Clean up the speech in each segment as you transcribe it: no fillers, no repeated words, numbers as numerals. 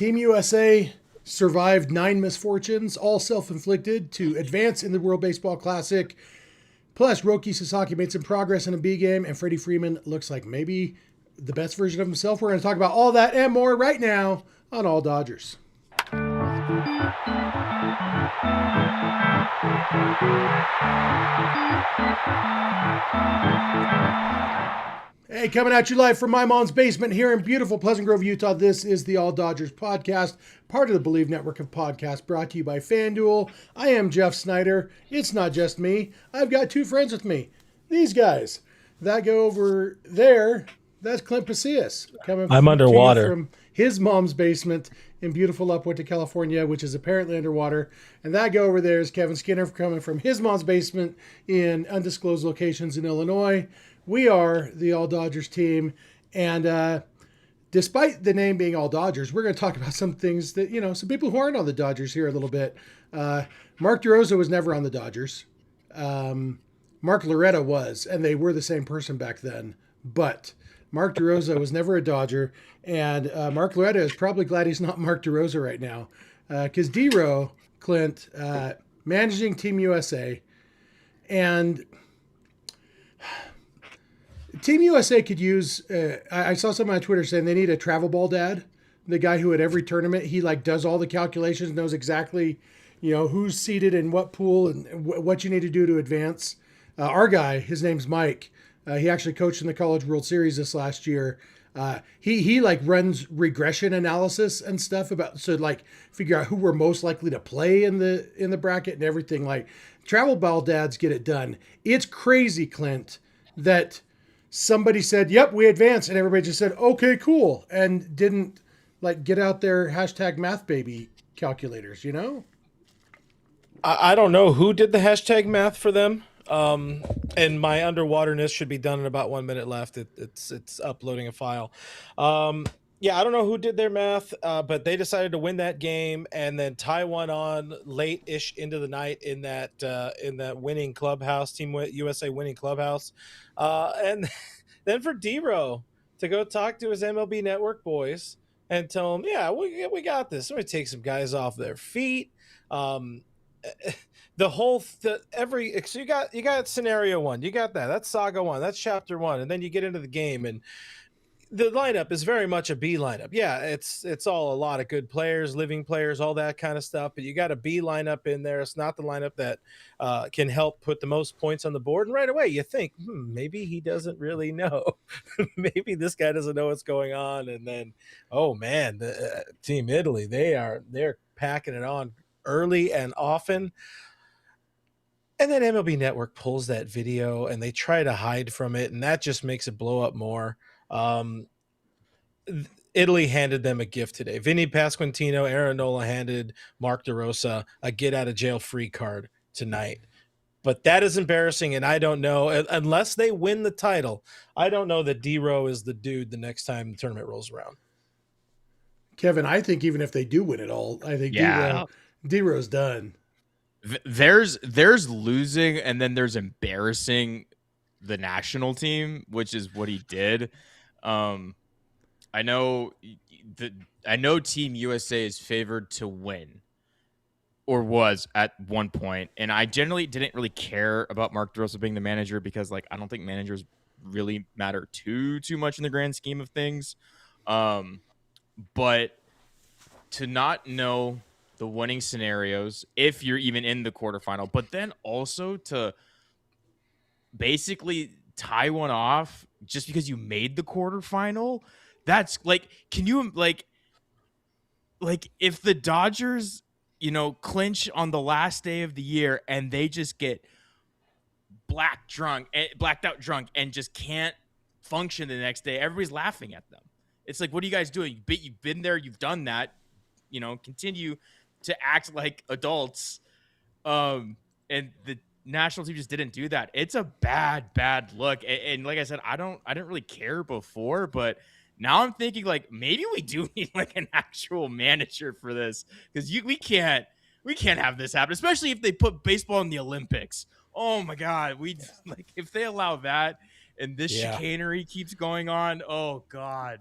Team USA survived 9 misfortunes, all self-inflicted, to advance in the World Baseball Classic. Plus, Roki Sasaki made some progress in a B game, and Freddie Freeman looks like maybe the best version of himself. We're going to talk about all that and more right now on All Dodgers. Hey, coming at you live from my mom's basement here in beautiful Pleasant Grove, Utah. This is the All Dodgers podcast, part of the Believe network of podcasts, brought to you by FanDuel. I am Jeff Snider. It's not just me. I've got 2 friends with me. These guys that go over there. That's Clint Pasillas coming. I'm underwater from his mom's basement in beautiful La Puente, California, which is apparently underwater. And that guy over there is Kevin Skinner coming from his mom's basement in undisclosed locations in Illinois. We are the All Dodgers team, and despite the name being All Dodgers, we're going to talk about some things that, some people who aren't on the Dodgers here a little bit. Mark DeRosa was never on the Dodgers. Mark Loretta was, and they were the same person back then. But Mark DeRosa was never a Dodger, and Mark Loretta is probably glad he's not Mark DeRosa right now, because D-Ro, Clint, managing Team USA, and Team USA could use, I saw someone on Twitter saying they need a travel ball dad, the guy who at every tournament, he does all the calculations, knows exactly, who's seated in what pool and what you need to do to advance. Our guy, his name's Mike. He actually coached in the College World Series this last year. He runs regression analysis and stuff figure out who we're most likely to play in the bracket and everything. Travel ball dads get it done. It's crazy, Clint, that somebody said, yep, we advanced, and everybody just said, okay, cool, and didn't get out their hashtag math baby calculators, I don't know who did the hashtag math for them. And my underwaterness should be done in about 1 minute left. It's uploading a file. Yeah, I don't know who did their math, but they decided to win that game and then tie one on late-ish into the night in that winning clubhouse, Team USA winning clubhouse. And then for D-Ro to go talk to his MLB Network boys and tell them, yeah, we got this. So we take some guys off their feet. So you got scenario 1, you got that's saga 1, that's chapter 1, and then you get into the game, and the lineup is very much a B lineup. Yeah, it's all a lot of good players, living players, all that kind of stuff, but you got a B lineup in there. It's not the lineup that can help put the most points on the board, and right away you think, maybe he doesn't really know. Maybe this guy doesn't know what's going on, and then, oh man, the Team Italy, they're packing it on early and often. And then MLB Network pulls that video and they try to hide from it, and that just makes it blow up more. Italy handed them a gift today. Vinnie Pasquantino, Aaron Nola handed Mark DeRosa a get-out-of-jail-free card tonight. But that is embarrassing, and I don't know, unless they win the title, I don't know that D-Ro is the dude the next time the tournament rolls around. Kevin, I think even if they do win it all, I think D-Ro's done. There's losing, and then there's embarrassing the national team, which is what he did. I know Team USA is favored to win, or was at one point, and I generally didn't really care about Mark DeRosa being the manager because I don't think managers really matter too much in the grand scheme of things. But to not know the winning scenarios, if you're even in the quarterfinal, but then also to basically tie one off just because you made the quarterfinal, that's can you if the Dodgers, clinch on the last day of the year and they just get blacked out drunk and just can't function the next day, everybody's laughing at them. It's what are you guys doing? You've been there, you've done that, continue to act like adults. And the national team just didn't do that. It's a bad look. And like I said, I didn't really care before, but now I'm thinking maybe we do need an actual manager for this, because we can't have this happen, especially if they put baseball in the Olympics. Oh my God. If they allow that, and this Yeah. chicanery keeps going on. Oh God.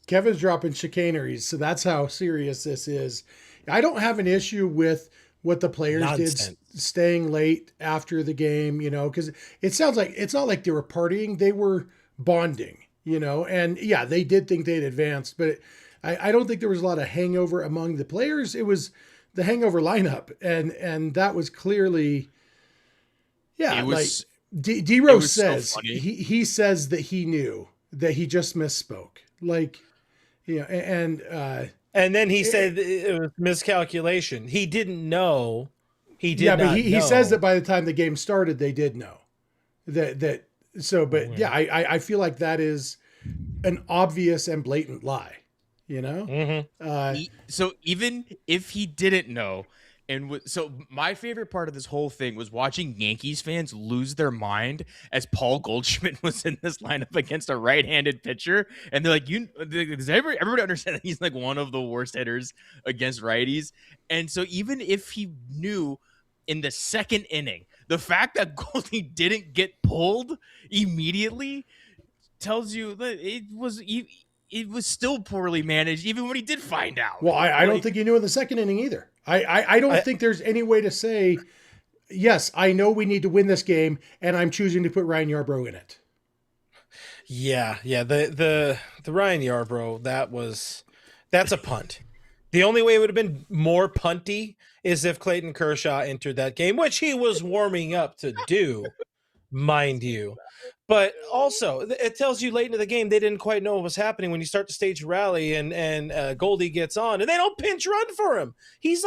Kevin's dropping chicaneries, so that's how serious this is. I don't have an issue with what the players Nonsense. did staying late after the game, because it sounds like it's not like they were partying, they were bonding, and yeah, they did think they'd advanced, but I don't think there was a lot of hangover among the players. It was the hangover lineup, and that was clearly, yeah, It was, like DeRosa so says, funny. he says that he knew that he just misspoke, like, And then he said it was miscalculation. He didn't know. He did yeah, not but he know. says that by the time the game started, they did know that. So, but yeah, I feel like that is an obvious and blatant lie, So even if he didn't know, so my favorite part of this whole thing was watching Yankees fans lose their mind as Paul Goldschmidt was in this lineup against a right-handed pitcher, and they're like, does everybody understand that he's like one of the worst hitters against righties? And so even if he knew in the second inning, the fact that Goldie didn't get pulled immediately tells you that it was still poorly managed, even when he did find out. Well, I don't think he knew in the second inning either. I don't think there's any way to say, yes, I know we need to win this game, and I'm choosing to put Ryan Yarbrough in it. Yeah. The Ryan Yarbrough, that's a punt. The only way it would have been more punty is if Clayton Kershaw entered that game, which he was warming up to do, mind you. But also, it tells you late into the game they didn't quite know what was happening when you start the stage rally and Goldie gets on, and they don't pinch run for him. He's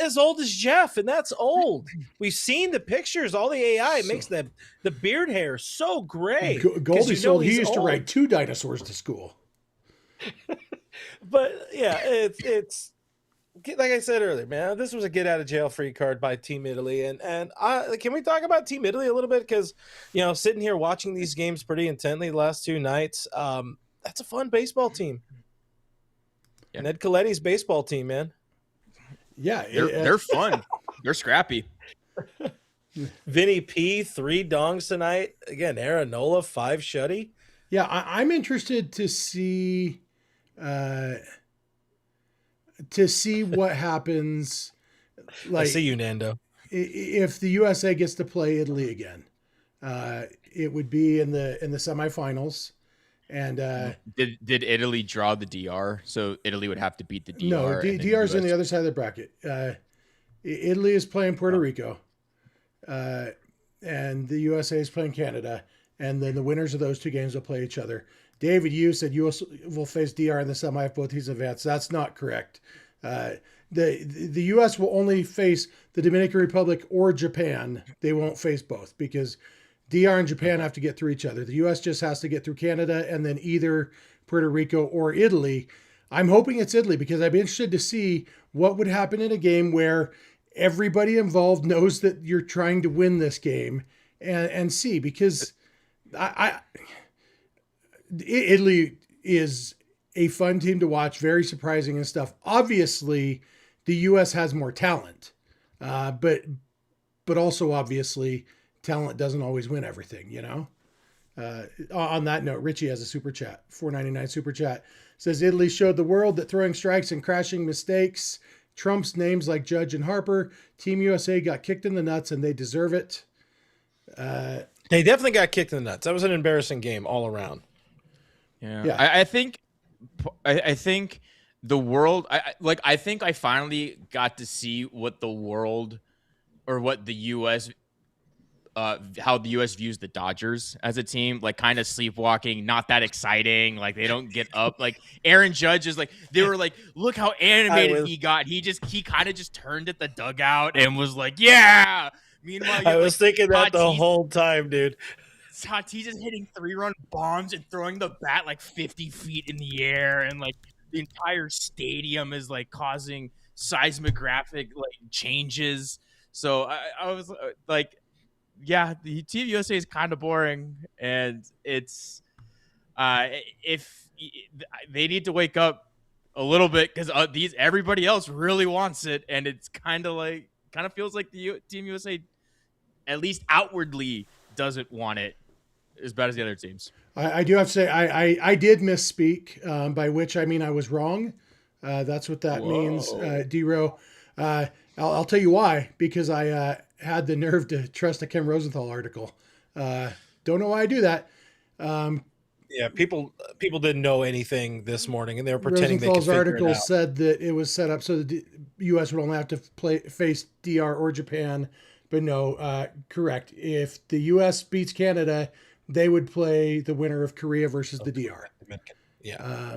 as old as Jeff, and that's old. We've seen the pictures. All the AI makes the beard hair so gray. Goldie's old. He used to ride 2 dinosaurs to school. But yeah, it's like I said earlier, man. This was a get out of jail free card by Team Italy, and can we talk about Team Italy a little bit? Because sitting here watching these games pretty intently the last 2 nights, that's a fun baseball team. Yeah. Ned Coletti's baseball team, man. Yeah, they're fun. They're scrappy. Vinny P 3 dongs tonight again. Aaron Nola 5 shutty. Yeah, I'm interested to see. What happens. Like, I see you, Nando. If the USA gets to play Italy again, it would be in the semifinals. And did Italy draw the DR? So Italy would have to beat the DR. No, DR's on the other side of the bracket. Italy is playing Puerto Rico, and the USA is playing Canada. And then the winners of those 2 games will play each other. David Yu said US will face DR in the semi if both teams advance. That's not correct. The US will only face the Dominican Republic or Japan. They won't face both because DR and Japan have to get through each other. The US just has to get through Canada and then either Puerto Rico or Italy. I'm hoping it's Italy because I'd be interested to see what would happen in a game where everybody involved knows that you're trying to win this game and see, because Italy is a fun team to watch, very surprising and stuff. Obviously, the U.S. has more talent, but also obviously talent doesn't always win everything, On that note, Richie has a super chat, $4.99 super chat. Says Italy showed the world that throwing strikes and crashing mistakes trumps names like Judge and Harper. Team USA got kicked in the nuts and they deserve it. They definitely got kicked in the nuts. That was an embarrassing game all around. Yeah. I think the world, I think I finally got to see what the world or what the U.S. How the U.S. views the Dodgers as a team, like kind of sleepwalking, not that exciting. Like they don't get up. Like Aaron Judge is like, they were like, look how animated he got. He kind of just turned at the dugout and was like, yeah. Meanwhile, I was thinking that the whole time, dude. Tatis is hitting 3-run bombs and throwing the bat like 50 feet in the air, and like the entire stadium is like causing seismographic like changes. So I was like, yeah, the Team USA is kind of boring, and it's if they need to wake up a little bit because everybody else really wants it, and it's kind of feels like the Team USA, at least outwardly, doesn't want it as bad as the other teams. I do have to say I did misspeak, by which I mean I was wrong. That's what that means, D-Row. I'll tell you why, because I had the nerve to trust a Ken Rosenthal article. Don't know why I do that. Yeah, people didn't know anything this morning, and they were pretending Rosenthal's they could figure it article out. said that it was set up so the U.S. would only have to face DR or Japan, but no, correct. If the U.S. beats Canada, they would play the winner of Korea versus the DR. Yeah.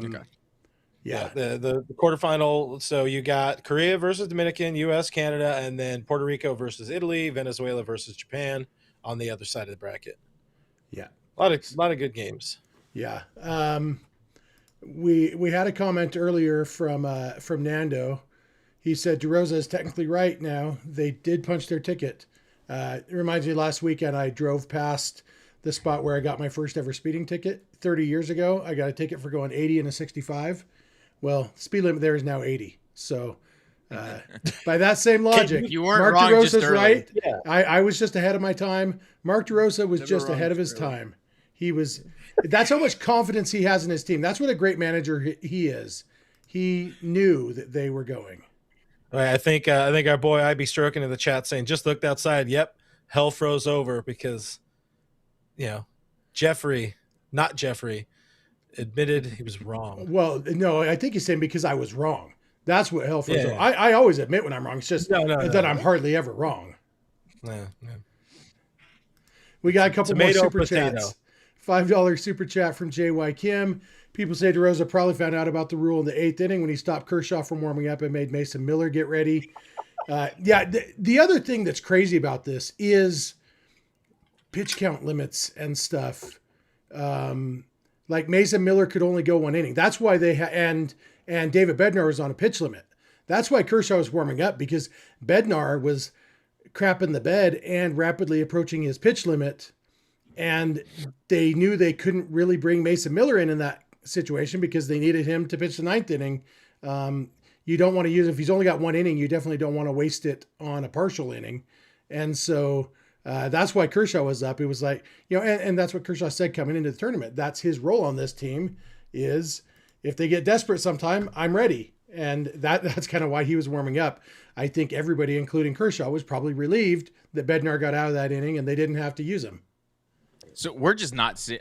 Yeah. The quarterfinal. So you got Korea versus Dominican, U.S., Canada, and then Puerto Rico versus Italy, Venezuela versus Japan on the other side of the bracket. Yeah. A lot of good games. Yeah. We had a comment earlier from Nando. He said DeRosa is technically right now. They did punch their ticket. It reminds me, last weekend I drove past the spot where I got my first ever speeding ticket 30 years ago. I got a ticket for going 80 and a 65. Well, speed limit there is now 80. So by that same logic, You weren't Mark wrong DeRosa's just early. right. Yeah. I was just ahead of my time. Mark DeRosa was Never just wrong ahead of just his early. time. That's how much confidence he has in his team. That's what a great manager he is. He knew that they were going. I think our boy IB Stroking in the chat saying just looked outside. Yep, hell froze over because Jeffrey, not Jeffrey, admitted he was wrong. Well, no, I think he's saying because I was wrong. That's what hell froze over. Yeah. I always admit when I'm wrong. It's just No. that I'm hardly ever wrong. Yeah. We got a couple Tomato, more super potato. chats. $5 super chat from JY Kim. People say DeRosa probably found out about the rule in the 8th inning when he stopped Kershaw from warming up and made Mason Miller get ready. The other thing that's crazy about this is pitch count limits and stuff. Like Mason Miller could only go 1 inning. That's why they and David Bednar was on a pitch limit. That's why Kershaw was warming up, because Bednar was crapping the bed and rapidly approaching his pitch limit. And they knew they couldn't really bring Mason Miller in that situation because they needed him to pitch the 9th inning. You don't want to use, if he's only got 1 inning, you definitely don't want to waste it on a partial inning. And so that's why Kershaw was up. It was like, and that's what Kershaw said coming into the tournament. That's his role on this team, is if they get desperate sometime, I'm ready. And that's kind of why he was warming up. I think everybody, including Kershaw, was probably relieved that Bednar got out of that inning and they didn't have to use him. So we're just not seeing,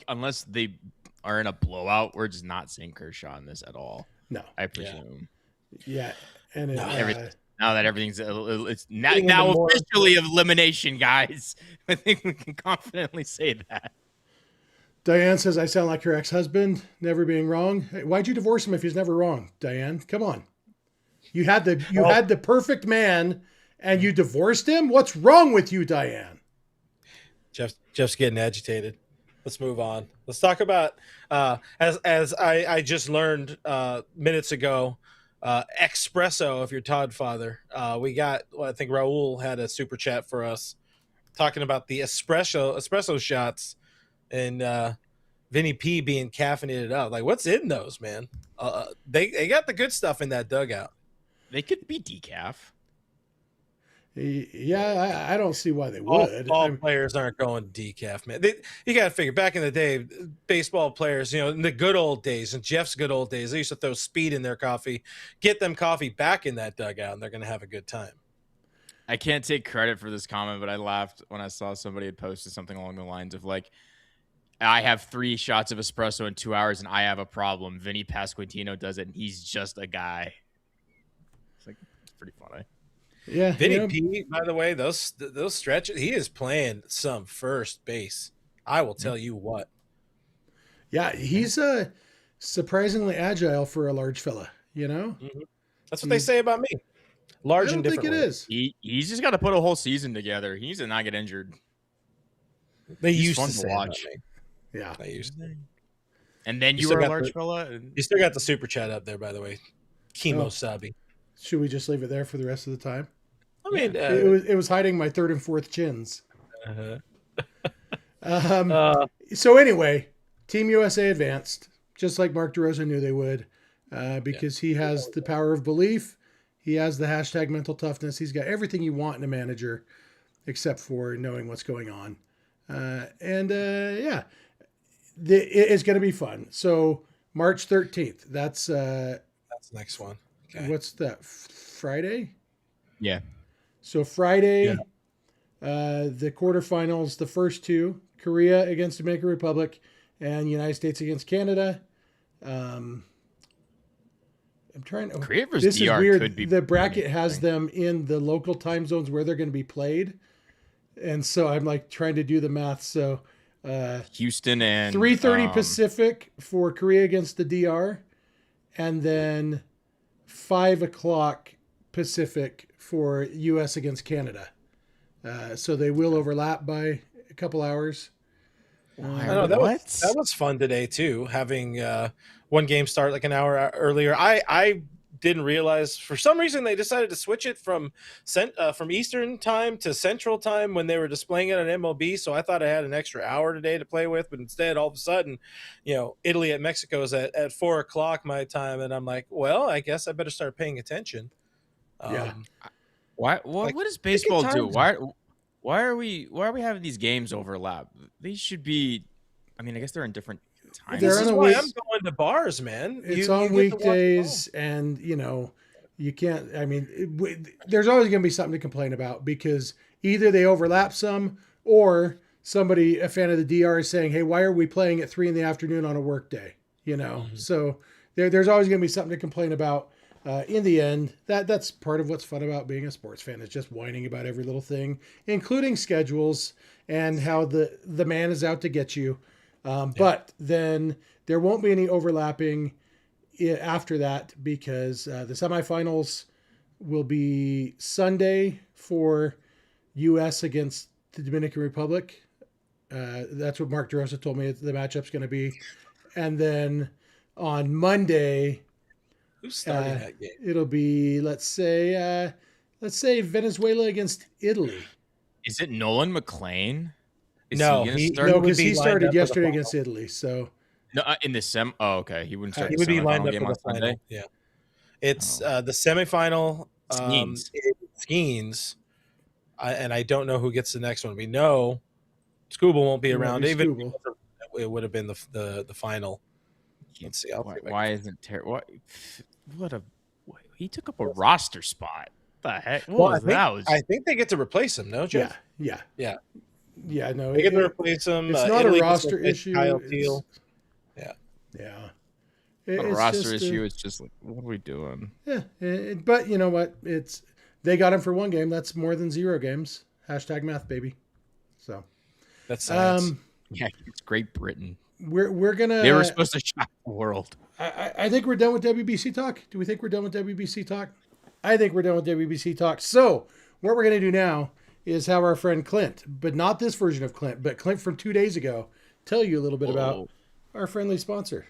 unless they are in a blowout, we're just not seeing Kershaw in this at all. No. I presume. Yeah. And Now that everything's it's Getting now into more- officially elimination, guys. I think we can confidently say that. Diane says, I sound like her ex-husband, never being wrong. Hey, why'd you divorce him if he's never wrong, Diane? Come on. You had the perfect man and you divorced him? What's wrong with you, Diane? Jeff's getting agitated. Let's move on. Let's talk about as I just learned minutes ago, espresso if you're Todd Father. We got, I think Raul had a super chat for us talking about the espresso shots and Vinny P being caffeinated up. Like, what's in those, man? They got the good stuff in that dugout. They could be decaf. Yeah, I don't see why they would. All players aren't going decaf, man. You got to figure, back in the day, baseball players, in the good old days, in Jeff's good old days, they used to throw speed in their coffee, get them coffee back in that dugout, and they're going to have a good time. I can't take credit for this comment, but I laughed when I saw somebody had posted something along the lines of like, I have 3 shots of espresso in 2 hours and I have a problem. Vinnie Pasquantino does it and he's just a guy. It's like, it's pretty funny. Yeah, Vinny P, by the way, those stretches, he is playing some first base. I will tell you what. Yeah, he's surprisingly agile for a large fella, Mm-hmm. That's what they say about me. Large I and don't think different. it is. He's just got to put a whole season together. He needs to not get injured. They He's used fun to to say watch. about me. Yeah. They used to. And then You you still were a got large the- fella. And You still got the super chat up there, by the way. Chemo Oh. Sabi. Should we just leave it there for the rest of the time? I mean, It was hiding my 3rd and 4th chins. uh-huh. So anyway, Team USA advanced, just like Mark DeRosa knew they would, because he has the power of belief. He has the #mental toughness. He's got everything you want in a manager, except for knowing what's going on. Yeah, it's going to be fun. So March 13th. That's That's the next one. Okay. what's that? Friday. Yeah. So Friday, the quarterfinals, the first two: Korea against Dominican Republic, and United States against Canada. I'm trying to. Korea versus This is DR weird. could be The pretty bracket has interesting. them in the local time zones where they're going to be played, and so I'm like trying to do the math. So Houston and 3:30 Pacific for Korea against the DR, and then 5 o'clock Pacific for U.S. against Canada. So they will overlap by a couple hours. I know that was fun today too. Having one game start like an hour earlier. I didn't realize for some reason they decided to switch it from Eastern time to Central time when they were displaying it on MLB. So I thought I had an extra hour today to play with, but instead, all of a sudden, Italy at Mexico is at 4 o'clock my time, and I'm like, well, I guess I better start paying attention. Yeah. What does baseball do? times. Why are we having these games overlap? These should be. I mean, I guess they're in different times. This They're is on a why week- I'm going to bars, man. It's You on get to watch it all. weekdays, and you can't. I mean, there's always going to be something to complain about because either they overlap some, or somebody, a fan of the DR, is saying, "Hey, why are we playing at 3 p.m. on a work day?" So there's always going to be something to complain about. In the end, that's part of what's fun about being a sports fan is just whining about every little thing, including schedules and how the man is out to get you. But then there won't be any overlapping after that because the semifinals will be Sunday for U.S. against the Dominican Republic. That's what Mark DeRosa told me the matchup's going to be. And then on Monday, Who's starting that game? it'll be let's say Venezuela against Italy. Is it Nolan McLean? Is No, he gonna he- start? No, would because be he lined started up for the yesterday final. against Italy. So No, in the sem. Oh, okay. He wouldn't start. He the would be lined semifinal up game for on the final. Sunday. Yeah, it's Oh. the semifinal. Skeens. Skeens, and I don't know who gets the next one. We know Scuba won't be It won't around. be Even Scuba. it would have been the final. Let's see. Why isn't he took up a roster spot? What the heck? What was that? I think they get to replace him. No, Jeff? yeah. No, They get to replace him. it's not Italy a gets to roster replace issue. Kyle It's- Teal. Yeah. Not a It's roster just issue. It's just like, what are we doing? But you know what? They got him for one game. That's more than 0 games. #math, baby. So That's science. Yeah, it's Great Britain. we're gonna. They were supposed to shock the world. I think we're done with WBC talk. Do we think we're done with WBC talk? I think we're done with WBC talk. So what we're gonna do now is have our friend Clint, but not this version of Clint, but Clint from 2 days ago, tell you a little bit about our friendly sponsor.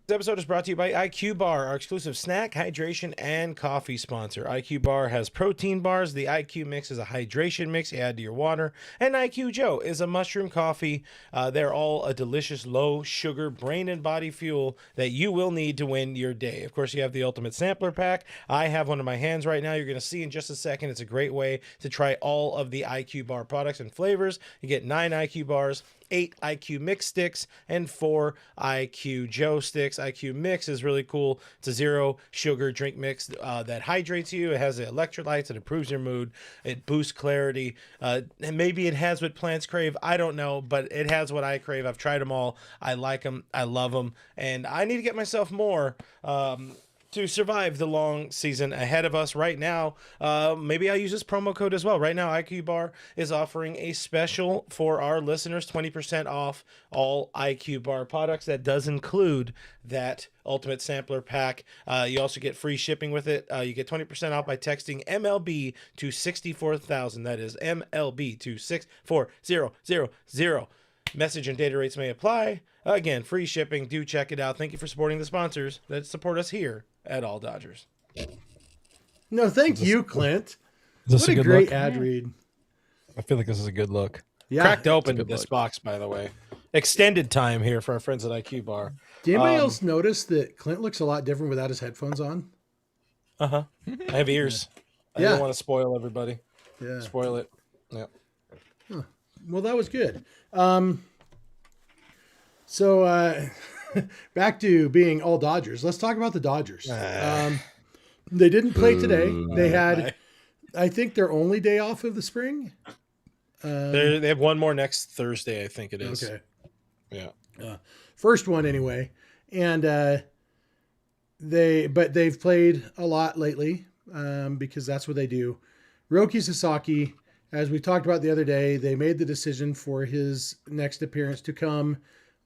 This episode is brought to you by IQ Bar, our exclusive snack, hydration, and coffee sponsor. IQ Bar has protein bars. The IQ Mix is a hydration mix you add to your water. And IQ Joe is a mushroom coffee. They're all a delicious, low-sugar, brain and body fuel that you will need to win your day. Of course, you have the Ultimate Sampler Pack. I have one in my hands right now. You're going to see in just a second. It's a great way to try all of the IQ Bar products and flavors. You get 9 IQ Bars, 8 IQ Mix sticks, and 4 IQ Joe sticks. IQ Mix is really cool. It's a 0 sugar drink mix that hydrates you. It has the electrolytes. It improves your mood. It boosts clarity. And maybe it has what plants crave. I don't know, but it has what I crave. I've tried them all. I like them. I love them. And I need to get myself more to survive the long season ahead of us. Right now, maybe I'll use this promo code as well. Right now, IQ Bar is offering a special for our listeners, 20% off all IQ Bar products. That does include that Ultimate Sampler Pack. You also get free shipping with it. You get 20% off by texting MLB to 64,000. That is MLB to 64000. Message and data rates may apply. Again, free shipping. Do check it out. Thank you for supporting the sponsors that support us here at All Dodgers. No, thank you, Clint. Is What a great ad read. I feel like this is a good look. Yeah. Cracked open good this look. box, by the way. Extended time here for our friends at IQ Bar. Did anybody else notice that Clint looks a lot different without his headphones on? I have ears. I Yeah. don't want to spoil everybody. Yeah. Spoil it. Yeah. Well, that was good. So back to being all Dodgers. Let's talk about the Dodgers. They didn't play today. They had, I think, their only day off of the spring. They have one more next Thursday, I think it is. Okay. Yeah. First one anyway. And they've played a lot lately because that's what they do. Roki Sasaki, as we talked about the other day, they made the decision for his next appearance to come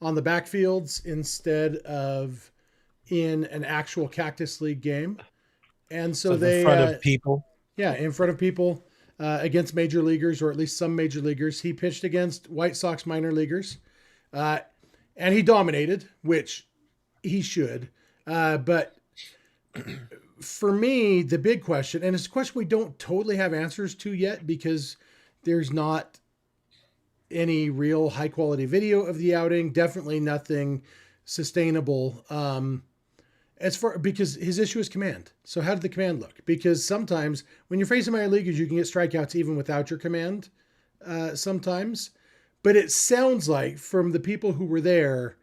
on the backfields instead of in an actual Cactus League game. And so they in front of people. Yeah, in front of people against major leaguers, or at least some major leaguers. He pitched against White Sox minor leaguers, and he dominated, which he should. But for me, the big question, and it's a question we don't totally have answers to yet because there's not any real high quality video of the outing. Definitely nothing sustainable. Because his issue is command. So how did the command look? Because sometimes when you're facing minor leaguers, you can get strikeouts even without your command. Sometimes, but it sounds like from the people who were there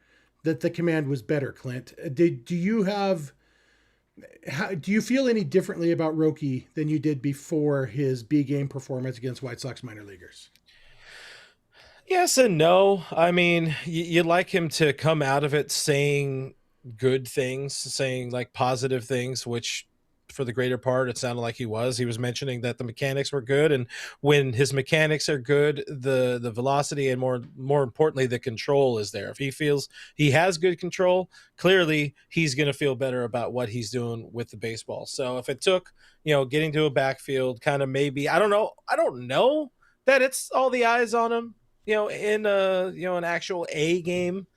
that the command was better. Clint, do you feel any differently about Roki than you did before his B game performance against White Sox minor leaguers? Yes and no. I mean, you'd like him to come out of it saying good things, saying like positive things, which for the greater part, it sounded like he was. He was mentioning that the mechanics were good, and when his mechanics are good, the velocity and more importantly, the control is there. If he feels he has good control, clearly he's going to feel better about what he's doing with the baseball. So if it took, getting to a backfield, kind of maybe, I don't know that it's all the eyes on him, in an actual A game.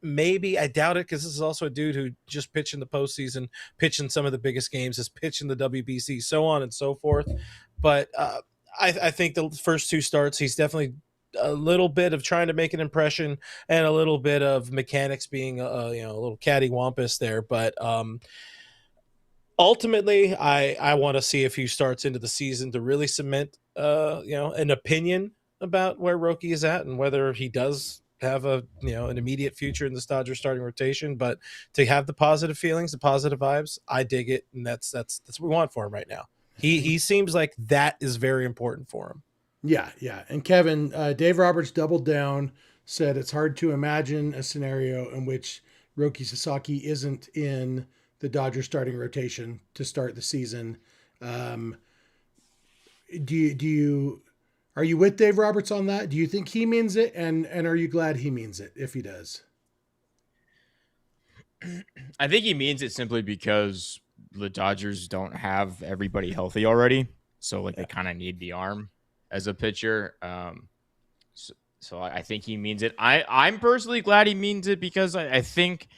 Maybe. I doubt it, because this is also a dude who just pitched in the postseason, pitched in some of the biggest games, has pitched in the WBC, so on and so forth. But I think the first two starts, he's definitely a little bit of trying to make an impression and a little bit of mechanics being a little cattywampus there. But ultimately, I want to see a few starts into the season to really cement an opinion about where Roki is at and whether he does have an immediate future in this Dodgers starting rotation. But to have the positive feelings, the positive vibes, I dig it, and that's what we want for him right now. He seems like that is very important for him. Yeah. And Kevin, Dave Roberts doubled down, said it's hard to imagine a scenario in which Roki Sasaki isn't in the Dodgers starting rotation to start the season. Are you with Dave Roberts on that? Do you think he means it? And are you glad he means it if he does? I think he means it simply because the Dodgers don't have everybody healthy already. So they kind of need the arm as a pitcher. So I think he means it. I'm personally glad he means it because I think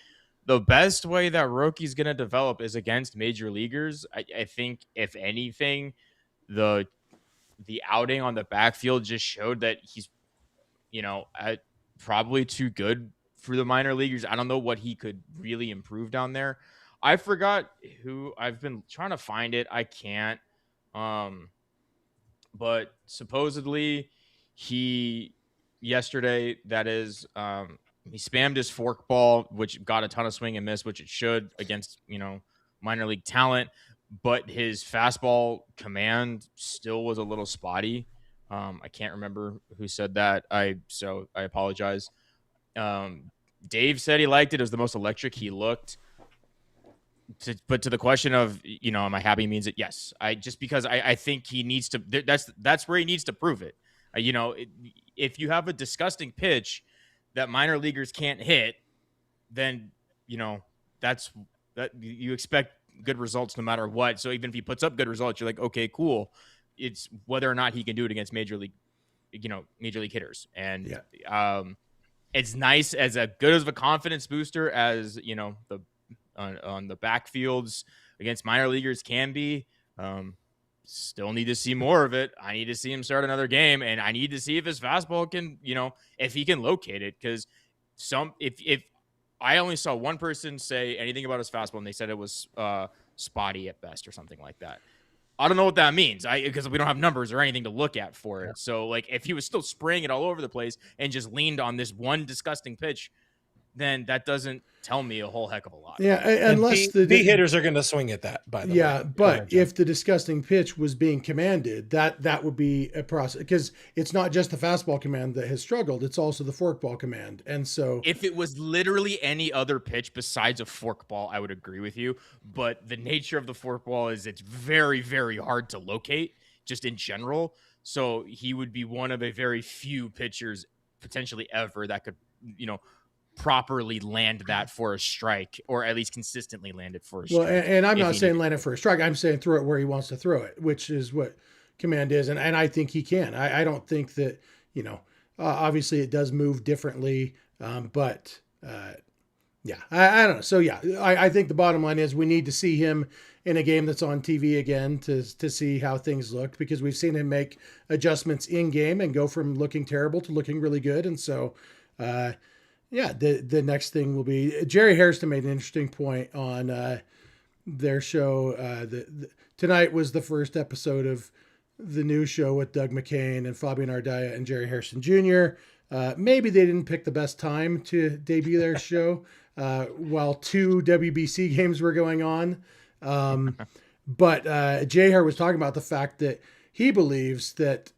the best way that Roki's going to develop is against major leaguers. I think if anything, the outing on the backfield just showed that he's, probably too good for the minor leaguers. I don't know what he could really improve down there. I forgot who. I've been trying to find it. I can't. But supposedly yesterday, that is, he spammed his forkball, which got a ton of swing and miss, which it should against, minor league talent. But his fastball command still was a little spotty. I can't remember who said that. So I apologize. Dave said he liked it. It was the most electric he looked. But to the question of, am I happy? Means it? Yes. Because I think he needs to. That's where he needs to prove it. If you have a disgusting pitch that minor leaguers can't hit, then that's that you expect good results no matter what. So even if he puts up good results, you're like, okay, cool. It's whether or not he can do it against major league hitters. And it's nice as a good of a confidence booster as the on the backfields against minor leaguers can be. Still need to see more of it. I need to see him start another game, and I need to see if his fastball can, if he can locate it. Because if I only saw one person say anything about his fastball, and they said it was spotty at best or something like that. I don't know what that means. Because we don't have numbers or anything to look at for it. So like if he was still spraying it all over the place and just leaned on this one disgusting pitch, then that doesn't tell me a whole heck of a lot. Yeah, And unless B hitters are going to swing at that, by the way. yeah, Go but ahead, John. if the disgusting pitch was being commanded, that would be a process, because it's not just the fastball command that has struggled; it's also the forkball command. And so, If it was literally any other pitch besides a forkball, I would agree with you. But the nature of the forkball is it's very, very hard to locate, just in general. So he would be one of a very few pitchers, potentially ever, that could, properly land that for a strike, or at least consistently land it for a strike. well, and I'm not saying land it for a strike. I'm saying throw it where he wants to throw it, which is what command is, and I think he can. I don't think that obviously it does move differently, but yeah, I don't know. So yeah, I think the bottom line is we need to see him in a game that's on TV again to see how things look, because we've seen him make adjustments in game and go from looking terrible to looking really good, and so. Yeah, the next thing will be Jerry Hairston made an interesting point on their show. Tonight was the first episode of the new show with Doug McCain and Fabian Ardaya and Jerry Hairston Jr. Maybe they didn't pick the best time to debut their show while 2 WBC games were going on. But Jay Hare was talking about the fact that he believes that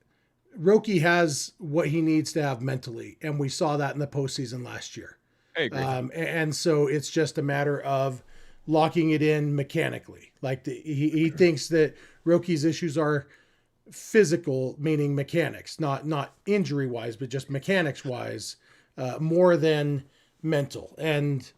Roki has what he needs to have mentally, and we saw that in the postseason last year. I agree. And so it's just a matter of locking it in mechanically. Like he thinks that Roki's issues are physical, meaning mechanics, not injury wise, but just mechanics wise, more than mental. And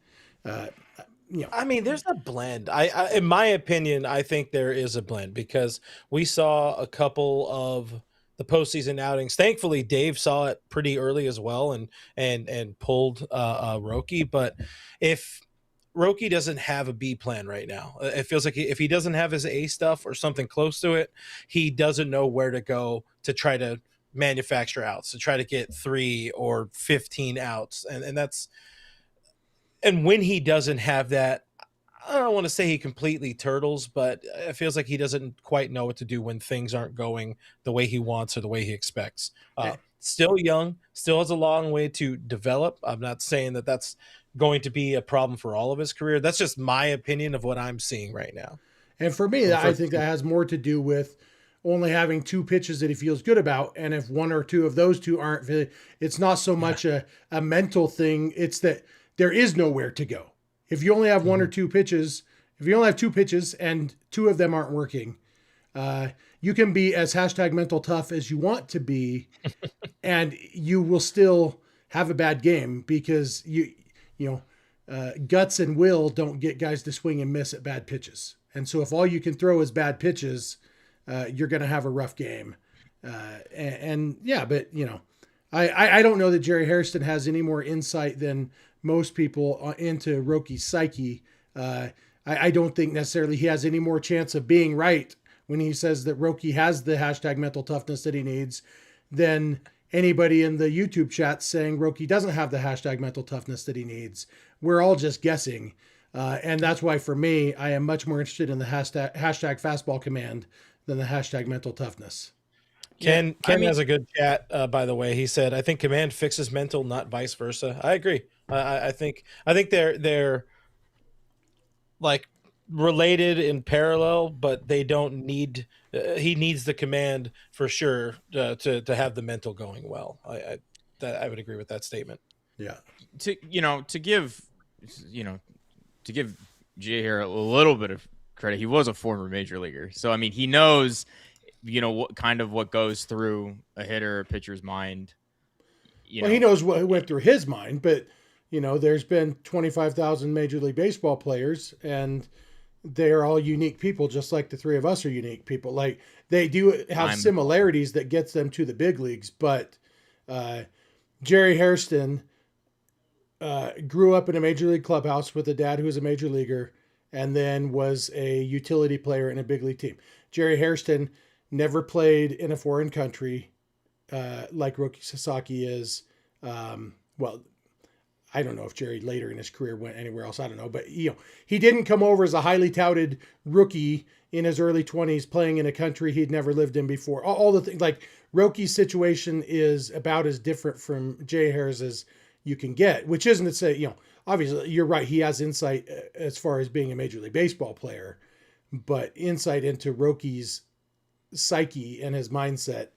I mean, there's a blend. I in my opinion, I think there is a blend, because we saw a couple of the postseason outings. Thankfully, Dave saw it pretty early as well, and pulled Roki. But if Roki doesn't have a B plan right now, it feels like if he doesn't have his A stuff or something close to it, he doesn't know where to go to try to manufacture outs, to try to get 3 or 15 outs, and that's. And when he doesn't have that, I don't want to say he completely turtles, but it feels like he doesn't quite know what to do when things aren't going the way he wants or the way he expects. Still young, still has a long way to develop. I'm not saying that that's going to be a problem for all of his career. That's just my opinion of what I'm seeing right now. And for me, I think that has more to do with only having 2 pitches that he feels good about. And if 1 or 2 of those 2 aren't, it's not so much a mental thing. It's that there is nowhere to go. If you only have 1 or 2 pitches, if you only have 2 pitches and 2 of them aren't working, you can be as #mental tough as you want to be, and you will still have a bad game, because guts and will don't get guys to swing and miss at bad pitches. And so if all you can throw is bad pitches, you're going to have a rough game. But I don't know that Jerry Hairston has any more insight than most people into Roki's psyche. I don't think necessarily he has any more chance of being right when he says that Roki has the #mental toughness that he needs than anybody in the YouTube chat saying Roki doesn't have the #mental toughness that he needs. We're all just guessing. And that's why for me, I am much more interested in the hashtag fastball command than the #mental toughness. Ken has a good chat, by the way. He said, "I think command fixes mental, not vice versa." I agree. I think they're like related in parallel, but they don't need. He needs the command for sure to have the mental going well. I would agree with that statement. Yeah. To give Jay here a little bit of credit, he was a former major leaguer, so I mean he knows. What goes through a hitter or pitcher's mind. He knows what went through his mind, but there's been 25,000 Major League Baseball players, and they're all unique people, just like the 3 of us are unique people. Like they do have similarities that gets them to the big leagues, but Jerry Hairston grew up in a Major League clubhouse with a dad who was a major leaguer, and then was a utility player in a big league team. Jerry Hairston never played in a foreign country like Roki Sasaki is. I don't know if Jerry later in his career went anywhere else. I don't know, but he didn't come over as a highly touted rookie in his early 20s playing in a country he'd never lived in before. All the things, like Roki's situation is about as different from Jay Harris as you can get, which isn't to say, obviously you're right. He has insight as far as being a Major League Baseball player, but insight into Roki's psyche and his mindset,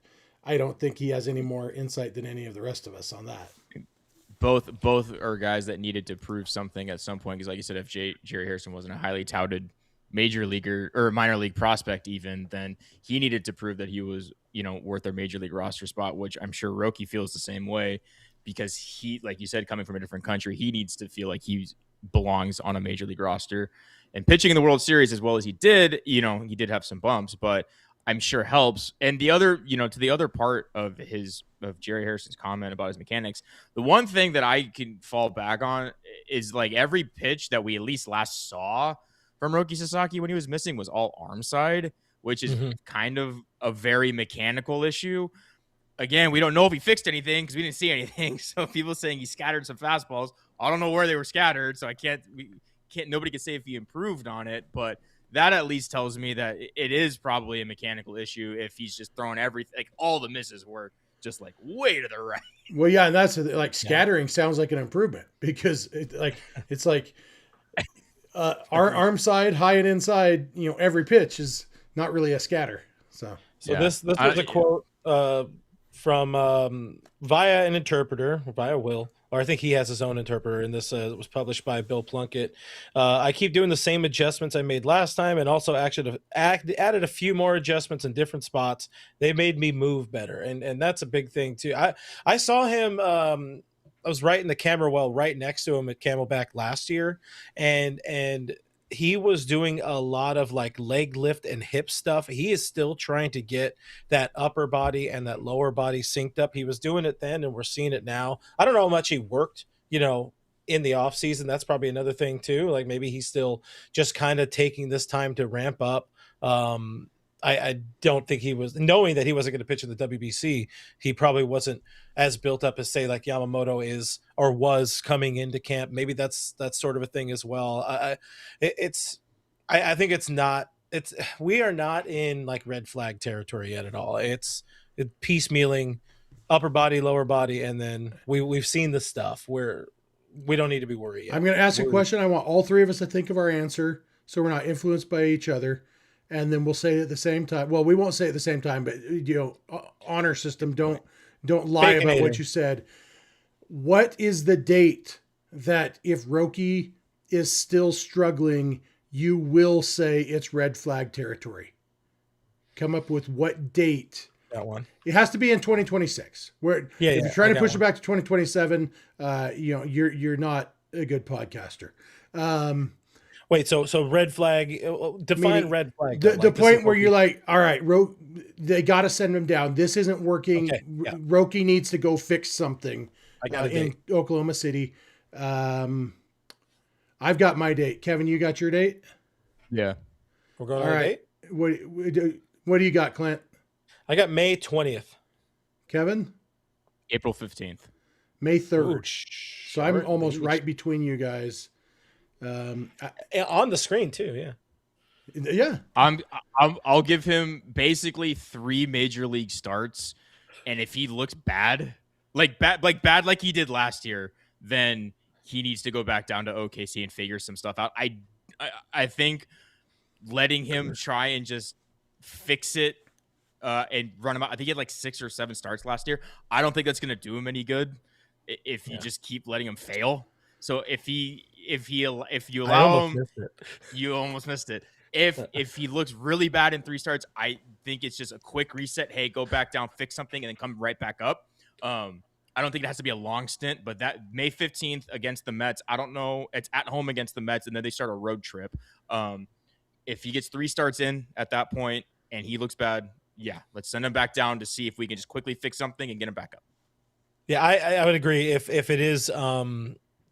I don't think he has any more insight than any of the rest of us on that. Both are guys that needed to prove something at some point, because like you said, if Jerry Harrison wasn't a highly touted major leaguer or minor league prospect even, then he needed to prove that he was, worth a major league roster spot, which I'm sure Roki feels the same way, because he, like you said, coming from a different country, he needs to feel like he belongs on a major league roster. And pitching in the World Series as well as he did, he did have some bumps, but I'm sure helps. And the other, to the other part of Jerry Harrison's comment about his mechanics, the one thing that I can fall back on is like every pitch that we at least last saw from Roki Sasaki when he was missing was all arm side, which is kind of a very mechanical issue. Again, we don't know if he fixed anything because we didn't see anything. So people saying he scattered some fastballs, I don't know where they were scattered, so nobody can say if he improved on it, but that at least tells me that it is probably a mechanical issue if he's just throwing everything, like all the misses were just like way to the right. Well, yeah, and that's like scattering sounds like an improvement, because it's like our arm side, high and inside, every pitch is not really a scatter. So this is a quote from via an interpreter, via Will. Or I think he has his own interpreter, and this was published by Bill Plunkett. I keep doing the same adjustments I made last time, and also actually added a few more adjustments in different spots. They made me move better, and that's a big thing too. I saw him. I was right in the camera well right next to him at Camelback last year, and he was doing a lot of like leg lift and hip stuff. He is still trying to get that upper body and that lower body synced up. He was doing it then, and we're seeing it now. I don't know how much he worked, in the off season. That's probably another thing too. Like maybe he's still just kind of taking this time to ramp up. I don't think he was, knowing that he wasn't going to pitch in the WBC. He probably wasn't as built up as say like Yamamoto is or was coming into camp. Maybe that's sort of a thing as well. I think we are not in like red flag territory yet at all. It's piecemealing, upper body, lower body, and then we've seen the stuff where we don't need to be worried yet. I'm going to ask a question. I want all three of us to think of our answer, so we're not influenced by each other. And then we'll say it at the same time. Well, we won't say it at the same time, but honor system, don't lie about what you said. What is the date that if Roki is still struggling, you will say it's red flag territory? Come up with what date. That one. It has to be in 2026. If you're trying to push it back to 2027, you're not a good podcaster. Wait, so red flag, define meaning, red flag. The point where you're like, all right, they got to send him down. This isn't working. Okay, yeah. Roki needs to go fix something in Oklahoma City. I've got my date. Kevin, you got your date? Yeah. We're going on a date? What do you got, Clint? I got May 20th. Kevin? April 15th. May 3rd. Ooh, so I'm almost right between you guys. On the screen too, yeah. I'll give him basically 3 major league starts, and if he looks bad like he did last year, then he needs to go back down to OKC and figure some stuff out. I think letting him try and just fix it and run him out. I think he had like 6 or 7 starts last year. I don't think that's going to do him any good if you just keep letting him fail. So if you allow him, you almost missed it. If he looks really bad in 3 starts, I think it's just a quick reset. Hey, go back down, fix something, and then come right back up. I don't think it has to be a long stint, but that May 15th against the Mets, I don't know. It's at home against the Mets, and then they start a road trip. If he gets 3 starts in at that point and he looks bad, let's send him back down to see if we can just quickly fix something and get him back up. Yeah, I would agree. If it is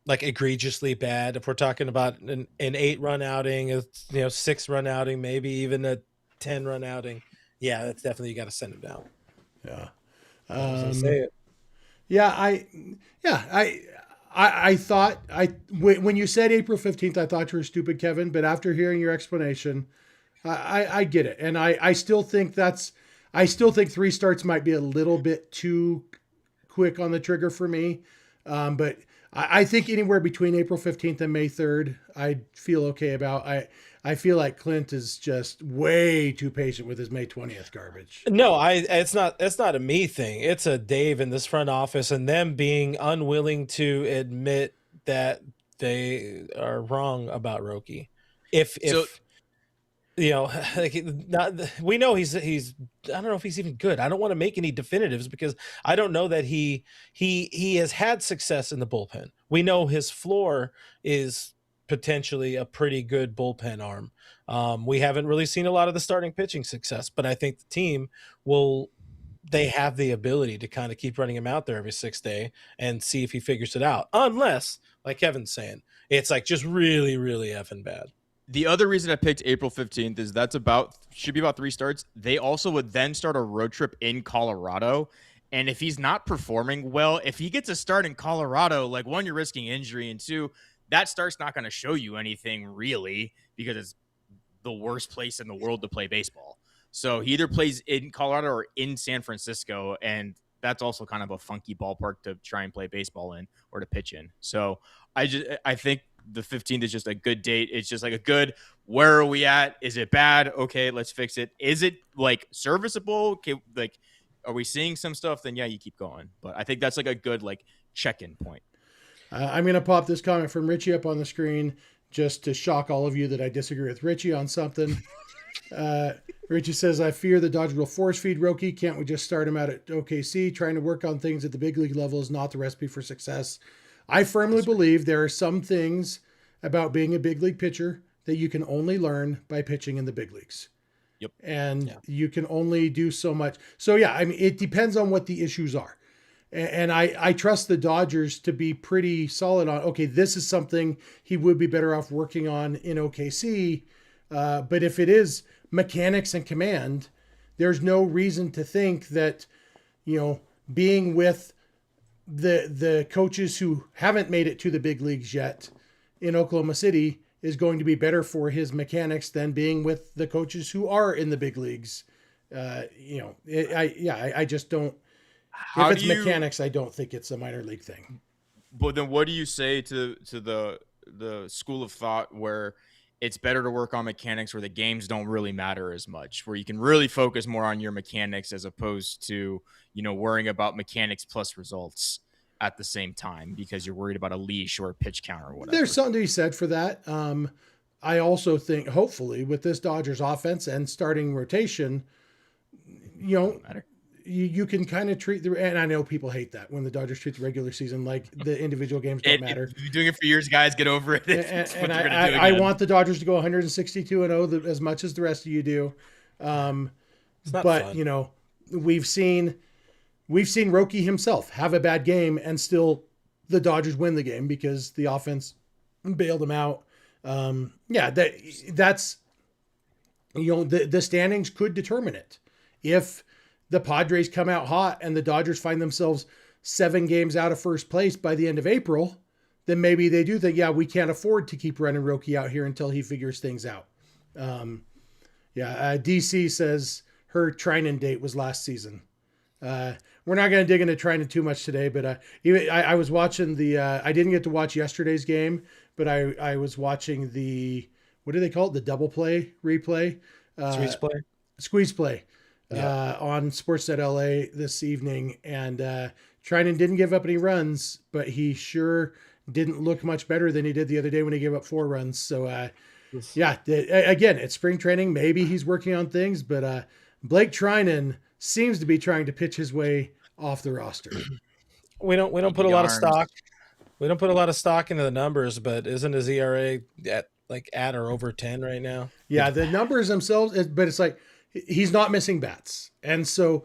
like egregiously bad, if we're talking about an 8-run outing, 6-run outing, maybe even a 10-run outing, that's definitely, you got to send him down. Yeah. Say it. Yeah, I thought when you said April 15th, I thought you were stupid, Kevin. But after hearing your explanation, I get it, and I still think three starts might be a little bit too quick on the trigger for me. But I think anywhere between April 15th and May 3rd, I'd feel okay about. I feel like Clint is just way too patient with his May 20th garbage. No, it's not a me thing. It's a Dave in this front office and them being unwilling to admit that they are wrong about Roki. If you know, like we know he's I don't know if he's even good. I don't want to make any definitives because I don't know that he has had success in the bullpen. We know his floor is potentially a pretty good bullpen arm. We haven't really seen a lot of the starting pitching success, but I think the team they have the ability to kind of keep running him out there every 6th day and see if he figures it out. Unless, like Kevin's saying, it's like just really, really effing bad. The other reason I picked April 15th is should be about 3 starts. They also would then start a road trip in Colorado. And if he's not performing well, if he gets a start in Colorado, like 1, you're risking injury, and 2, that start's not going to show you anything really because it's the worst place in the world to play baseball. So he either plays in Colorado or in San Francisco, and that's also kind of a funky ballpark to try and play baseball in or to pitch in. So I think the 15th is just a good date. It's just like a good, where are we at? Is it bad? Okay, let's fix it. Is it like serviceable? Okay, like, are we seeing some stuff? Then yeah, you keep going. But I think that's like a good like check-in point. I'm going to pop this comment from Richie up on the screen just to shock all of you that I disagree with Richie on something. Richie says, I fear the Dodgers will force feed Roki. Can't we just start him out at OKC? Trying to work on things at the big league level is not the recipe for success. I firmly believe there are some things about being a big league pitcher that you can only learn by pitching in the big leagues. Yep. And you can only do so much. So yeah, I mean, it depends on what the issues are. And I trust the Dodgers to be pretty solid on, okay, this is something he would be better off working on in OKC. But if it is mechanics and command, there's no reason to think that, being with the coaches who haven't made it to the big leagues yet in Oklahoma City is going to be better for his mechanics than being with the coaches who are in the big leagues. I just don't. If it's mechanics, I don't think it's a minor league thing. But then what do you say to the school of thought where it's better to work on mechanics where the games don't really matter as much, where you can really focus more on your mechanics as opposed to, worrying about mechanics plus results at the same time because you're worried about a leash or a pitch count or whatever? There's something to be said for that. I also think, hopefully, with this Dodgers offense and starting rotation, you can kind of treat and I know people hate that when the Dodgers treat the regular season like the individual games don't matter. You're doing it for years, guys. Get over it. And I want the Dodgers to go 162-0 as much as the rest of you do. But fun. We've seen Roki himself have a bad game and still the Dodgers win the game because the offense bailed him out. That's the standings could determine it. If the Padres come out hot and the Dodgers find themselves 7 games out of first place by the end of April, then maybe they do think, we can't afford to keep running Roki out here until he figures things out. DC says her Treinen date was last season. We're not going to dig into Treinen too much today, but I was watching I didn't get to watch yesterday's game, but I was watching the, what do they call it? The double play replay? Squeeze play. On Sportsnet LA this evening, and Treinen didn't give up any runs, but he sure didn't look much better than he did the other day when he gave up 4 runs. So, again, it's spring training. Maybe he's working on things, but Blake Treinen seems to be trying to pitch his way off the roster. We don't put a lot of stock. We don't put a lot of stock into the numbers, but isn't his ERA at or over 10 right now? Yeah, the numbers themselves, but it's like, he's not missing bats. And so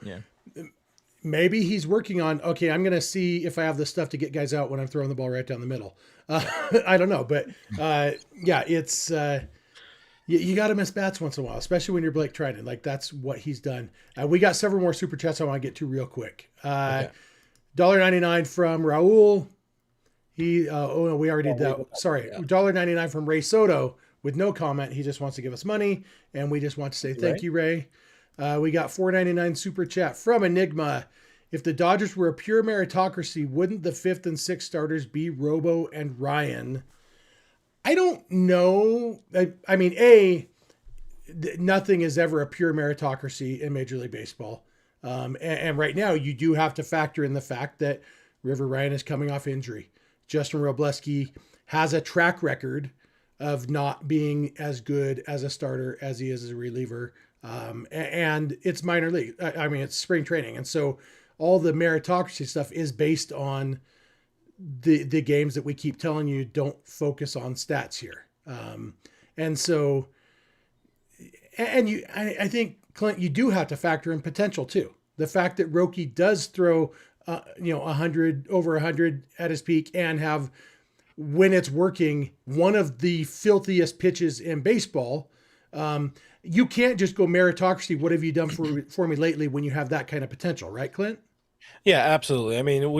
maybe he's working on, okay, I'm going to see if I have the stuff to get guys out when I'm throwing the ball right down the middle. I don't know, but it's you got to miss bats once in a while, especially when you're Blake Treinen. Like that's what he's done. We got several more super chats I want to get to real quick. $1.99 from Raul. We already did that. Sorry, $1.99 from Ray Soto with no comment. He just wants to give us money, and we just want to say thank you, Ray. We got $4.99 super chat from Enigma. If the Dodgers were a pure meritocracy, wouldn't the 5th and 6th starters be Robo and Ryan? I don't know. I mean, nothing is ever a pure meritocracy in Major League Baseball. And right now, you do have to factor in the fact that River Ryan is coming off injury. Justin Robleski has a track record of not being as good as a starter as he is as a reliever. And it's minor league. I mean, it's spring training. And so all the meritocracy stuff is based on the games that we keep telling you don't focus on stats here. I think, Clint, you do have to factor in potential too. The fact that Roki does throw, 100 over 100 at his peak and have, when it's working, one of the filthiest pitches in baseball. You can't just go meritocracy. What have you done for me lately when you have that kind of potential, right, Clint? Yeah, absolutely. I mean,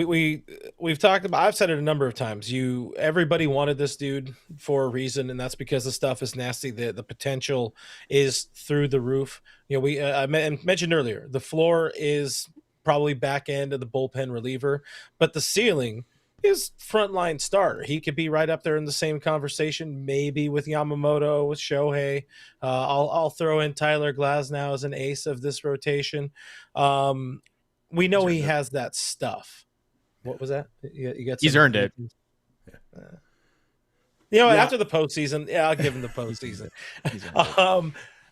we've talked about, I've said it a number of times. Everybody wanted this dude for a reason, and that's because the stuff is nasty. The potential is through the roof. I mentioned earlier, the floor is probably back end of the bullpen reliever, but the ceiling is frontline starter. He could be right up there in the same conversation, maybe with Yamamoto, with Shohei. I'll throw in Tyler Glasnow as an ace of this rotation. We know he has that stuff. What was that? You got. He's earned it. After the postseason, I'll give him the postseason.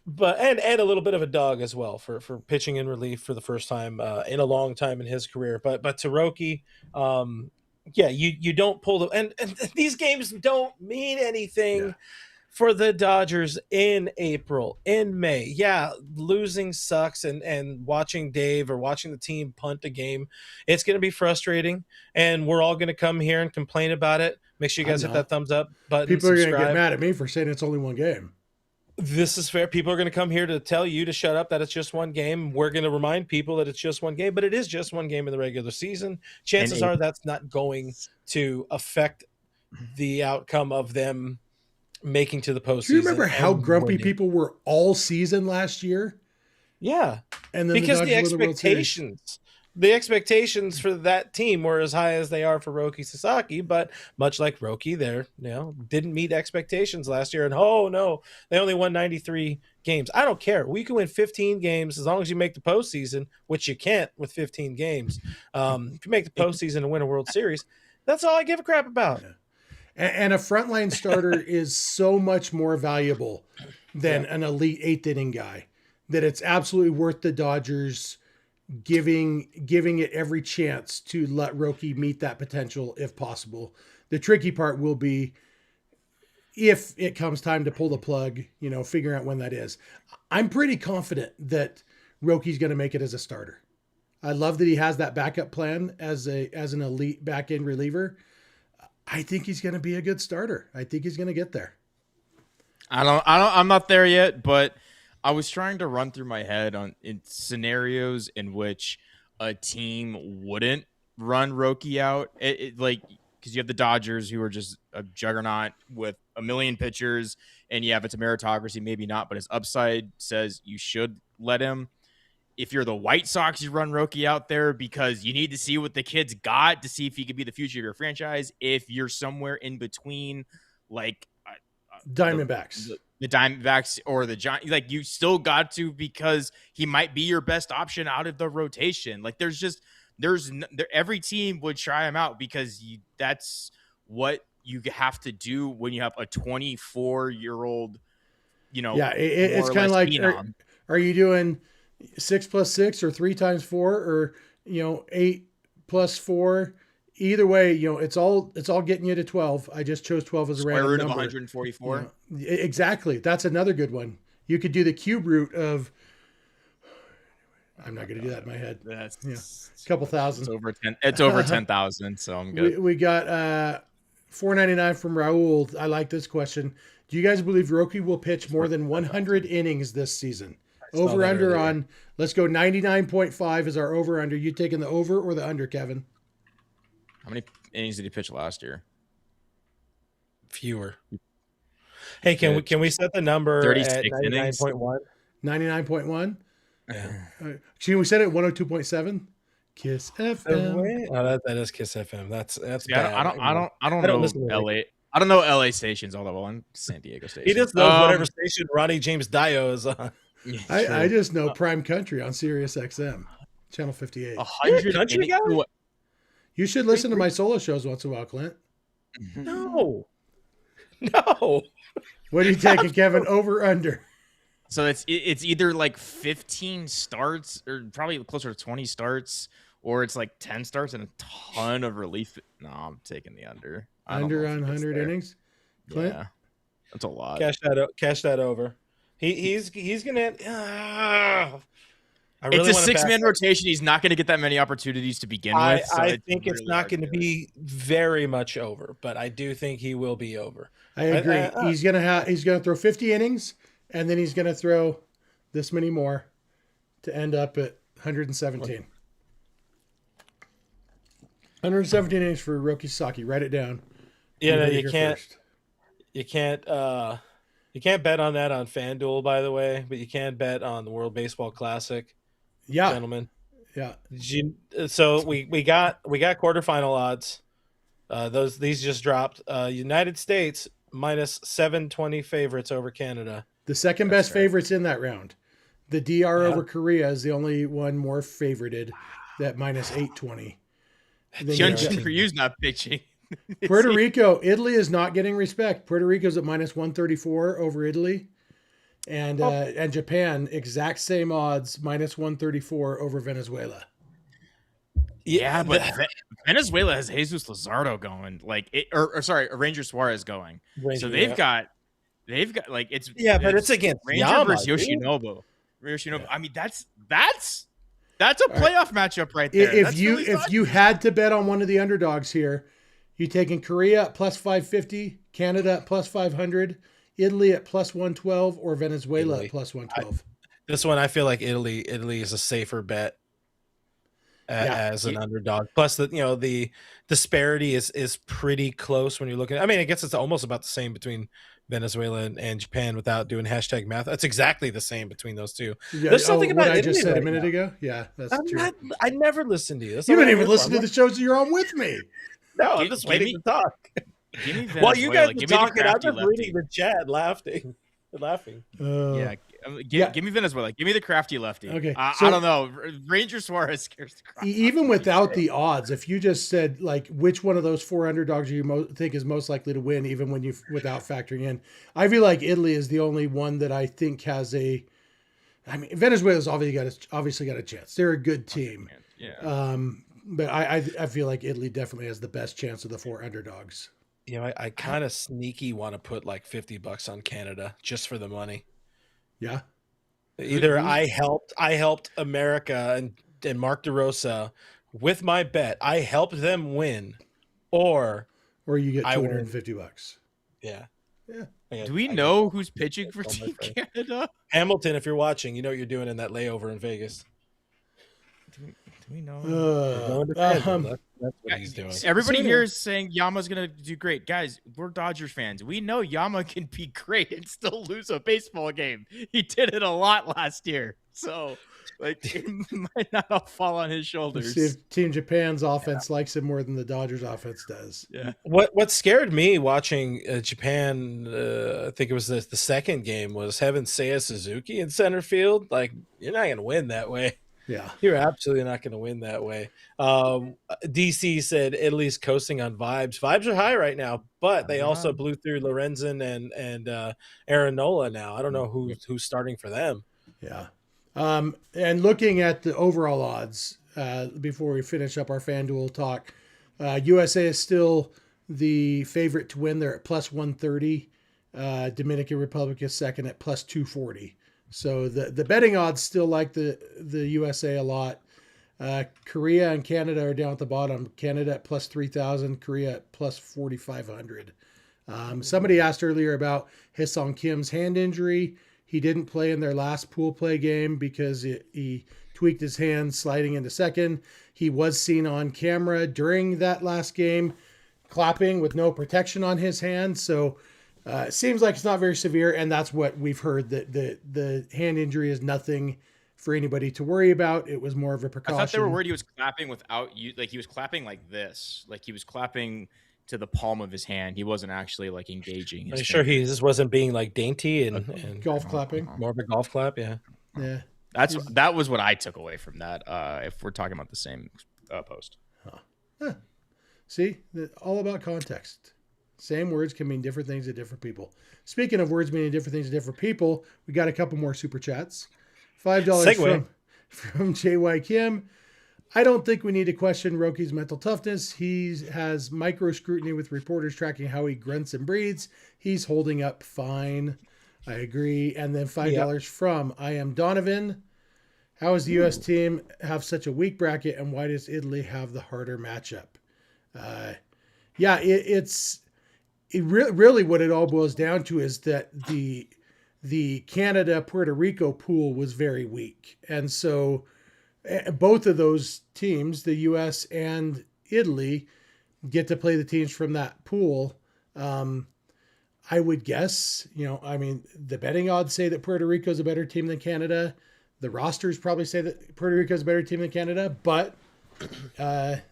But a little bit of a dog as well for pitching in relief for the first time in a long time in his career. But to Roki, you don't pull the and these games don't mean anything. Yeah. For the Dodgers in April, in May. Yeah, losing sucks, and watching Dave or watching the team punt a game, it's going to be frustrating, and we're all going to come here and complain about it. Make sure you guys hit that thumbs up button. People are going to get mad at me for saying it's only one game. This is fair. People are going to come here to tell you to shut up, that it's just one game. We're going to remind people that it's just one game, but it is just one game in the regular season. Chances are that's not going to affect the outcome of them making to the postseason. Do you remember how grumpy people were all season last year? Yeah. And then because the expectations for that team were as high as they are for Roki Sasaki, but much like Roki, didn't meet expectations last year. And they only won 93 games. I don't care. We can win 15 games as long as you make the postseason, which you can't with 15 games. If you make the postseason and win a World Series, that's all I give a crap about. Yeah. And a frontline starter is so much more valuable than an elite 8th inning guy that it's absolutely worth the Dodgers giving it every chance to let Roki meet that potential if possible. The tricky part will be if it comes time to pull the plug, figuring out when that is. I'm pretty confident that Roki's going to make it as a starter. I love that he has that backup plan as an elite back end reliever. I think he's going to be a good starter. I think he's going to get there. I'm not there yet, but I was trying to run through my head in scenarios in which a team wouldn't run Roki out. Because you have the Dodgers, who are just a juggernaut with a million pitchers, and it's a meritocracy, maybe not, but his upside says you should let him. If you're the White Sox, you run Roki out there because you need to see what the kid's got to see if he could be the future of your franchise. If you're somewhere in between, like Diamondbacks, the Diamondbacks or the Giants, you still got to, because he might be your best option out of the rotation. Every team would try him out because that's what you have to do when you have a 24-year-old. It's kind of like, are you doing 6 + 6 or 3 × 4 or 8 + 4? Either way, it's all getting you to 12. I just chose 12 as a random root number. Of 144. Exactly. That's another good one. You could do the cube root of. I'm not going to do that in my head. That's a couple thousand. It's over 10. It's over 10,000. So I'm good. We got $4.99 from Raul. I like this question. Do you guys believe Roki will pitch more than 100 innings this season? Over under on, let's go 99.5 is our over under. You taking the over or the under, Kevin? How many innings did he pitch last year? fewer. Hey, can we set the number 36 at innings. 99.1? 99.1. Yeah. We said it 102.7. Kiss FM. Oh, that is Kiss FM. That's See, bad. I don't know listen to LA. I don't know LA stations, although I'm San Diego station. He just knows whatever station Ronnie James Dio is on. Yeah, I just know Prime Country on Sirius XM, channel 58. 100 country innings. guy? You should listen to my solo shows once in a while, Clint. No. What are you taking, Kevin? Over, under? So it's either like 15 starts or probably closer to 20 starts, or it's like 10 starts and a ton of relief. No, I'm taking the under. Under on 100 innings? Clint? Yeah, that's a lot. Cash that over. He's gonna. It's a 6-man rotation. He's not going to get that many opportunities to begin with. So I think it's really not going to be very much over, but I do think he will be over. I agree. He's gonna throw 50 innings, and then he's gonna throw this many more to end up at 117. 117 innings for Roki Sasaki. Write it down. Yeah, no, you can't. You can't bet on that on FanDuel, by the way, but you can bet on the World Baseball Classic. Yeah, gentlemen. Yeah. So we got quarterfinal odds. These just dropped. United States minus 720 favorites over Canada. The second best favorites in that round. The DR over Korea is the only one more favorited, that minus 820. Hyunjin Ryu's not pitching. Puerto Rico, Italy is not getting respect. Puerto Rico's at minus 134 over Italy. And Japan, exact same odds, minus 134 over Venezuela. Yeah, but Venezuela has Jesus Luzardo going, Ranger Suarez going. So they've got like it's but it's against Ranger versus Yoshinobu. Yeah. I mean, that's a playoff matchup right there. If you had to bet on one of the underdogs here, you taking Korea at plus 550, Canada at plus 500. Italy at plus 112 or Venezuela at plus 112. This one, I feel like Italy is a safer bet as an underdog. Plus, the disparity is pretty close when you're looking. I mean, I guess it's almost about the same between Venezuela and Japan without doing hashtag math. That's exactly the same between those two. Yeah, there's something about what I Italy just said right a minute now. ago. Yeah, that's true. I never listened to you. You didn't even listen to the shows that you're on with me. No, I'm just waiting to talk. Give me While you guys are talking, I'm just lefty. reading the chat, laughing. Give me Venezuela. Give me the crafty lefty. Okay, I don't know. Ranger Suarez scares the crap. Even without the odds, if you just said like which one of those four underdogs you think is most likely to win, even when without factoring in, I feel like Italy is the only one that I think has a. I mean, Venezuela's obviously got a chance. They're a good team. Yeah. But I feel like Italy definitely has the best chance of the four underdogs. I kind of sneaky want to put like $50 on Canada just for the money. Yeah. Either I helped America and Mark DeRosa with my bet. I helped them win, or you get $250. Yeah. Do we know who's pitching for Team Canada? Hamilton, if you're watching, you know what you're doing in that layover in Vegas. Do we know? That's what he's doing. Everybody here is saying Yama's going to do great. Guys, we're Dodgers fans. We know Yama can be great and still lose a baseball game. He did it a lot last year. So, it might not all fall on his shoulders. Let's see if Team Japan's offense likes him more than the Dodgers offense does. Yeah. What scared me watching Japan, I think it was the second game, was having Seiya Suzuki in center field. Like, you're not going to win that way. Yeah, you're absolutely not going to win that way. DC said Italy's coasting on vibes. Vibes are high right now, but they also blew through Lorenzen and Aaron Nola now. I don't know who's starting for them. Yeah. And looking at the overall odds, before we finish up our FanDuel talk, USA is still the favorite to win. They're at plus 130. Dominican Republic is second at plus 240. So the betting odds still like the USA a lot. Korea and Canada are down at the bottom. Canada at plus 3,000, Korea at plus 4,500. Somebody asked earlier about Hyeseong Kim's hand injury. He didn't play in their last pool play game because he tweaked his hand sliding into second. He was seen on camera during that last game clapping with no protection on his hand. So it seems like it's not very severe, and that's what we've heard, that the hand injury is nothing for anybody to worry about. It was more of a I precaution. thought they were worried he was clapping without you. Like he was clapping like this. Like he was clapping to the palm of his hand. He wasn't actually like engaging. Are His you sure he fingers. just wasn't being like dainty and Golf clapping. more of a golf clap? Yeah. Yeah. That was what I took away from that. If we're talking about the same post. See, all about context. Same words can mean different things to different people. Speaking of words meaning different things to different people, we got a couple more super chats. $5 Segue. from JY Kim. I don't think we need to question Roki's mental toughness. He has micro scrutiny with reporters tracking how he grunts and breathes. He's holding up fine. I agree. And then $5 from I Am Donovan. How does the U.S. team have such a weak bracket, and why does Italy have the harder matchup? Really what it all boils down to is that the Canada Puerto Rico pool was very weak, and so both of those teams, the U.S. and Italy, get to play the teams from that pool. I would guess, the betting odds say that Puerto Rico is a better team than Canada. The rosters probably say that Puerto Rico is a better team than Canada, but that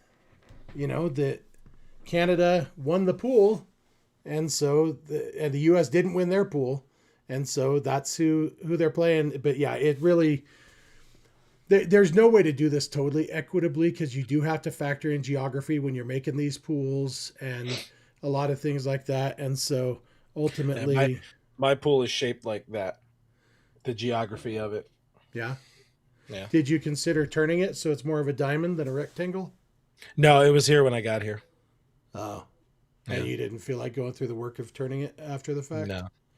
Canada won the pool, and so the U.S. didn't win their pool, and so that's who they're playing. But yeah, it really, there's no way to do this totally equitably, because you do have to factor in geography when you're making these pools and a lot of things like that. And so ultimately, my pool is shaped like that, the geography of it. Yeah. Yeah. Did you consider turning it so it's more of a diamond than a rectangle? No, it was here when I got here. Oh. And you didn't feel like going through the work of turning it after the fact?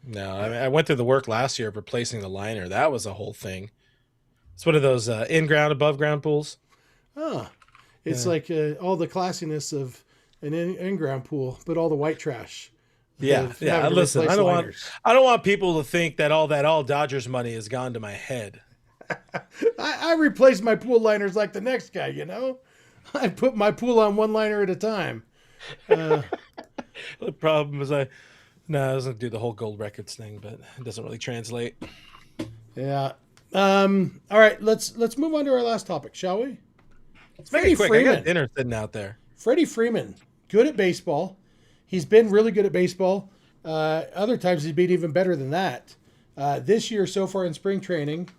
No. I went through the work last year of replacing the liner. That was a whole thing. It's one of those in-ground, above-ground pools. Oh. It's like all the classiness of an in-ground pool, but all the white trash. Yeah. Listen, I don't want people to think that all Dodgers money has gone to my head. I replaced my pool liners like the next guy, I put my pool on one liner at a time. The problem is I doesn't do the whole gold records thing, but it doesn't really translate. Yeah. All right, let's move on to our last topic, shall we? Let's make it quick. I got dinner sitting out there. Freddie Freeman, good at baseball. He's been really good at baseball. Other times he's been even better than that. This year so far in spring training,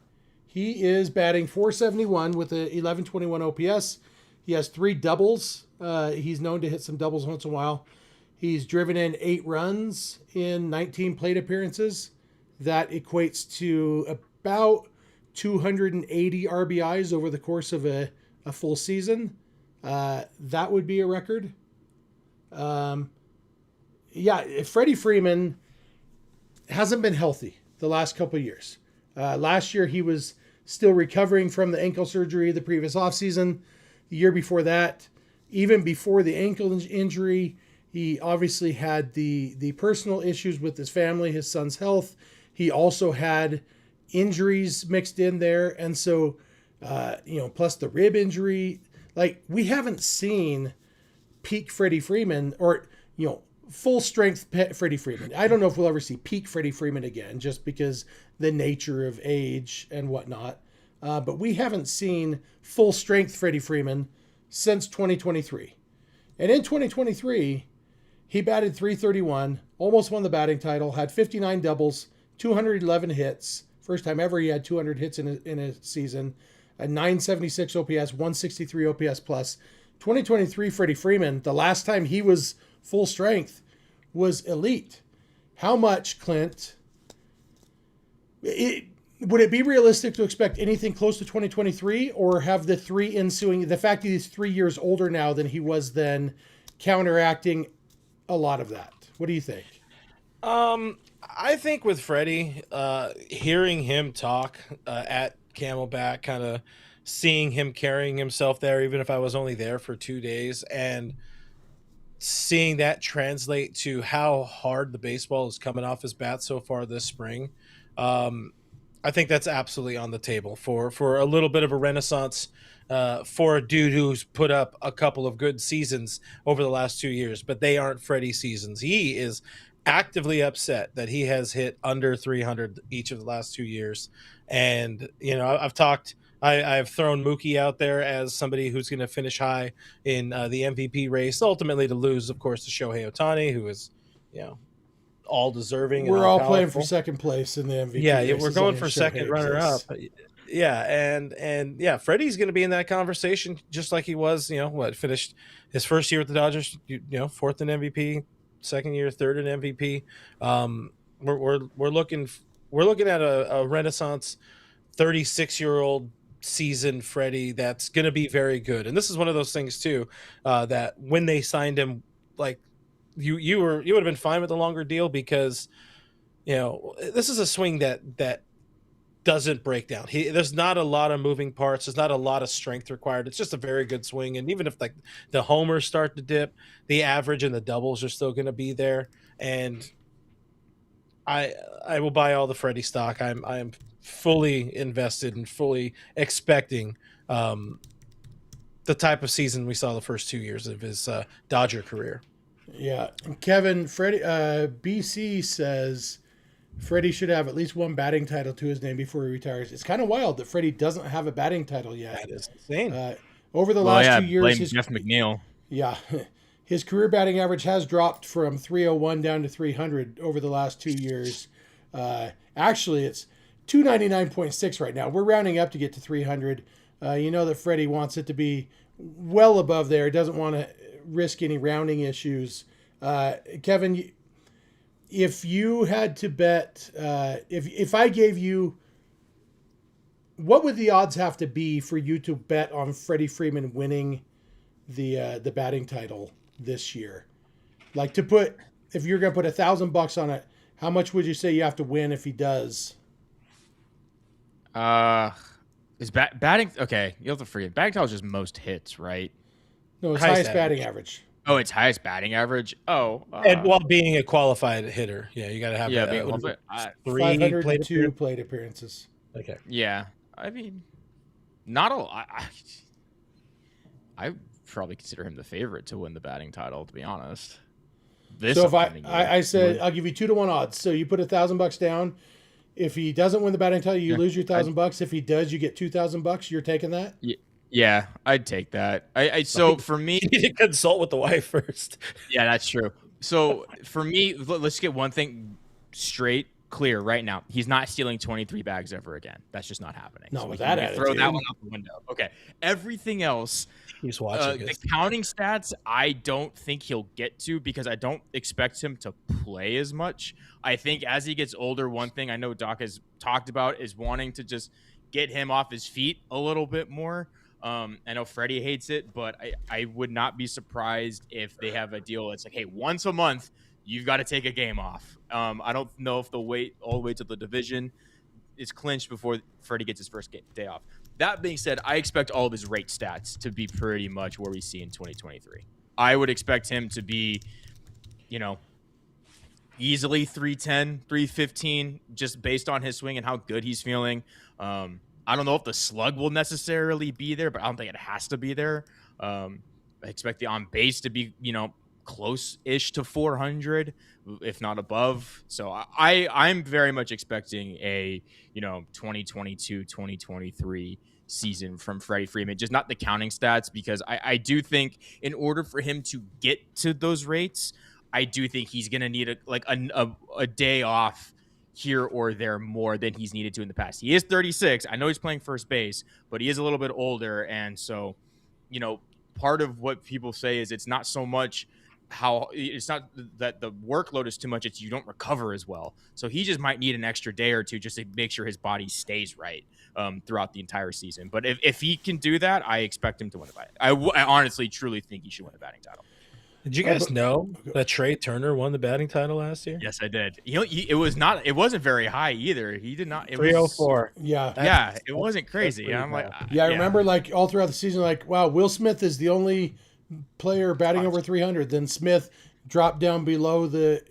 he is batting .471 with a 1121 OPS. He has 3 doubles. He's known to hit some doubles once in a while. He's driven in 8 runs in 19 plate appearances. That equates to about 280 RBIs over the course of a full season. That would be a record. Freddie Freeman hasn't been healthy the last couple of years. Last year, he was still recovering from the ankle surgery the previous offseason. The year before that, even before the ankle injury, he obviously had the personal issues with his family, his son's health. He also had injuries mixed in there. And so, plus the rib injury, like we haven't seen peak Freddie Freeman or, full strength Freddie Freeman. I don't know if we'll ever see peak Freddie Freeman again, just because the nature of age and whatnot. But we haven't seen full strength Freddie Freeman since 2023. And in 2023, he batted .331, almost won the batting title, had 59 doubles, 211 hits. First time ever he had 200 hits in a season. A 976 OPS, 163 OPS plus. 2023 Freddie Freeman, the last time he was full strength, was elite. How much, Clint? Would it be realistic to expect anything close to 2023, or have the fact that he's 3 years older now than he was then, counteracting a lot of that? What do you think? I think with Freddie, hearing him talk at Camelback, kind of seeing him carrying himself there, even if I was only there for 2 days, and seeing that translate to how hard the baseball is coming off his bat so far this spring. I think that's absolutely on the table for a little bit of a renaissance for a dude who's put up a couple of good seasons over the last 2 years, but they aren't Freddie seasons. He is actively upset that he has hit under 300 each of the last 2 years. And, I've thrown Mookie out there as somebody who's going to finish high in the MVP race, ultimately to lose, of course, to Shohei Ohtani, who is, all deserving and We're all all playing for powerful. second place in the MVP. Yeah, we're race, going as for long as second Shohei runner up. exists. Yeah, and yeah, Freddie's going to be in that conversation just like he was. Finished his first year with the Dodgers. Fourth in MVP, second year, third in MVP. We're looking at a renaissance 36-year-old seasoned Freddie that's going to be very good. And this is one of those things too that when they signed him, like you would have been fine with the longer deal because this is a swing that doesn't break down. There's not a lot of moving parts. There's not a lot of strength required. It's just a very good swing. And even if like the homers start to dip, the average and the doubles are still going to be there. And I will buy all the Freddie stock. I'm fully invested and fully expecting the type of season we saw the first 2 years of his Dodger career. Yeah, Kevin, Freddie, BC says Freddie should have at least one batting title to his name before he retires. It's kind of wild that Freddie doesn't have a batting title yet. That is insane. Over the last 2 years, blame Jeff McNeil. Yeah, his career batting average has dropped from 301 down to 300 over the last 2 years. Actually, it's 299.6 right now. We're rounding up to get to 300. You know that Freddie wants it to be well above there. Doesn't want to risk any rounding issues. Kevin, if you had to bet, if I gave you, what would the odds have to be for you to bet on Freddie Freeman winning the batting title this year? Like to put, if you're going to put $1,000 on it, how much would you say you have to win if he does? Is batting okay? You have to forget batting title is just most hits, right? No, it's Highest highest batting average. Oh, it's highest batting average. Oh, And while being a qualified hitter, you got to have being what is it, qualified. 502 plate appearances. Okay. Yeah, I mean, not a lot. I probably consider him the favorite to win the batting title, to be honest. So if I said I'll give you 2-1 odds, so you put $1,000 down. If he doesn't win the batting title, you lose your $1,000. If he does, you get $2,000. You're taking that? Yeah, I'd take that. So for me, you need to consult with the wife first. Yeah, that's true. So for me, let's get one thing straight, clear right now. He's not stealing 23 bags ever again. That's just not happening. No, so with that attitude. throw that one out the window. Okay. Everything else, He's watching the counting stats, I don't think he'll get to because I don't expect him to play as much. I think as he gets older, one thing I know Doc has talked about is wanting to just get him off his feet a little bit more. I know Freddie hates it, but I would not be surprised if they have a deal that's like, hey, once a month, you've got to take a game off. I don't know if they'll wait all the way to the division is clinched before Freddie gets his first day off. That being said, I expect all of his rate stats to be pretty much where we see in 2023. I would expect him to be, easily 310, 315, just based on his swing and how good he's feeling. I don't know if the slug will necessarily be there, but I don't think it has to be there. I expect the on base to be, close-ish to 400, if not above. So I'm very much expecting a, 2022, 2023 season from Freddie Freeman, just not the counting stats, because I do think in order for him to get to those rates, I do think he's going to need a day off here or there more than he's needed to in the past. He is 36. I know he's playing first base, but he is a little bit older. And so, part of what people say is it's not so much it's not that the workload is too much. It's you don't recover as well. So he just might need an extra day or two just to make sure his body stays right throughout the entire season. But if he can do that, I expect him to win the batting. I honestly, truly think he should win the batting title. Did you guys know that Trey Turner won the batting title last year? Yes, I did. It wasn't very high either. He did not. It 304. Yeah. It wasn't crazy. I'm like, I remember all throughout the season, wow, Will Smith is the only player batting over 300. Then Smith dropped down below the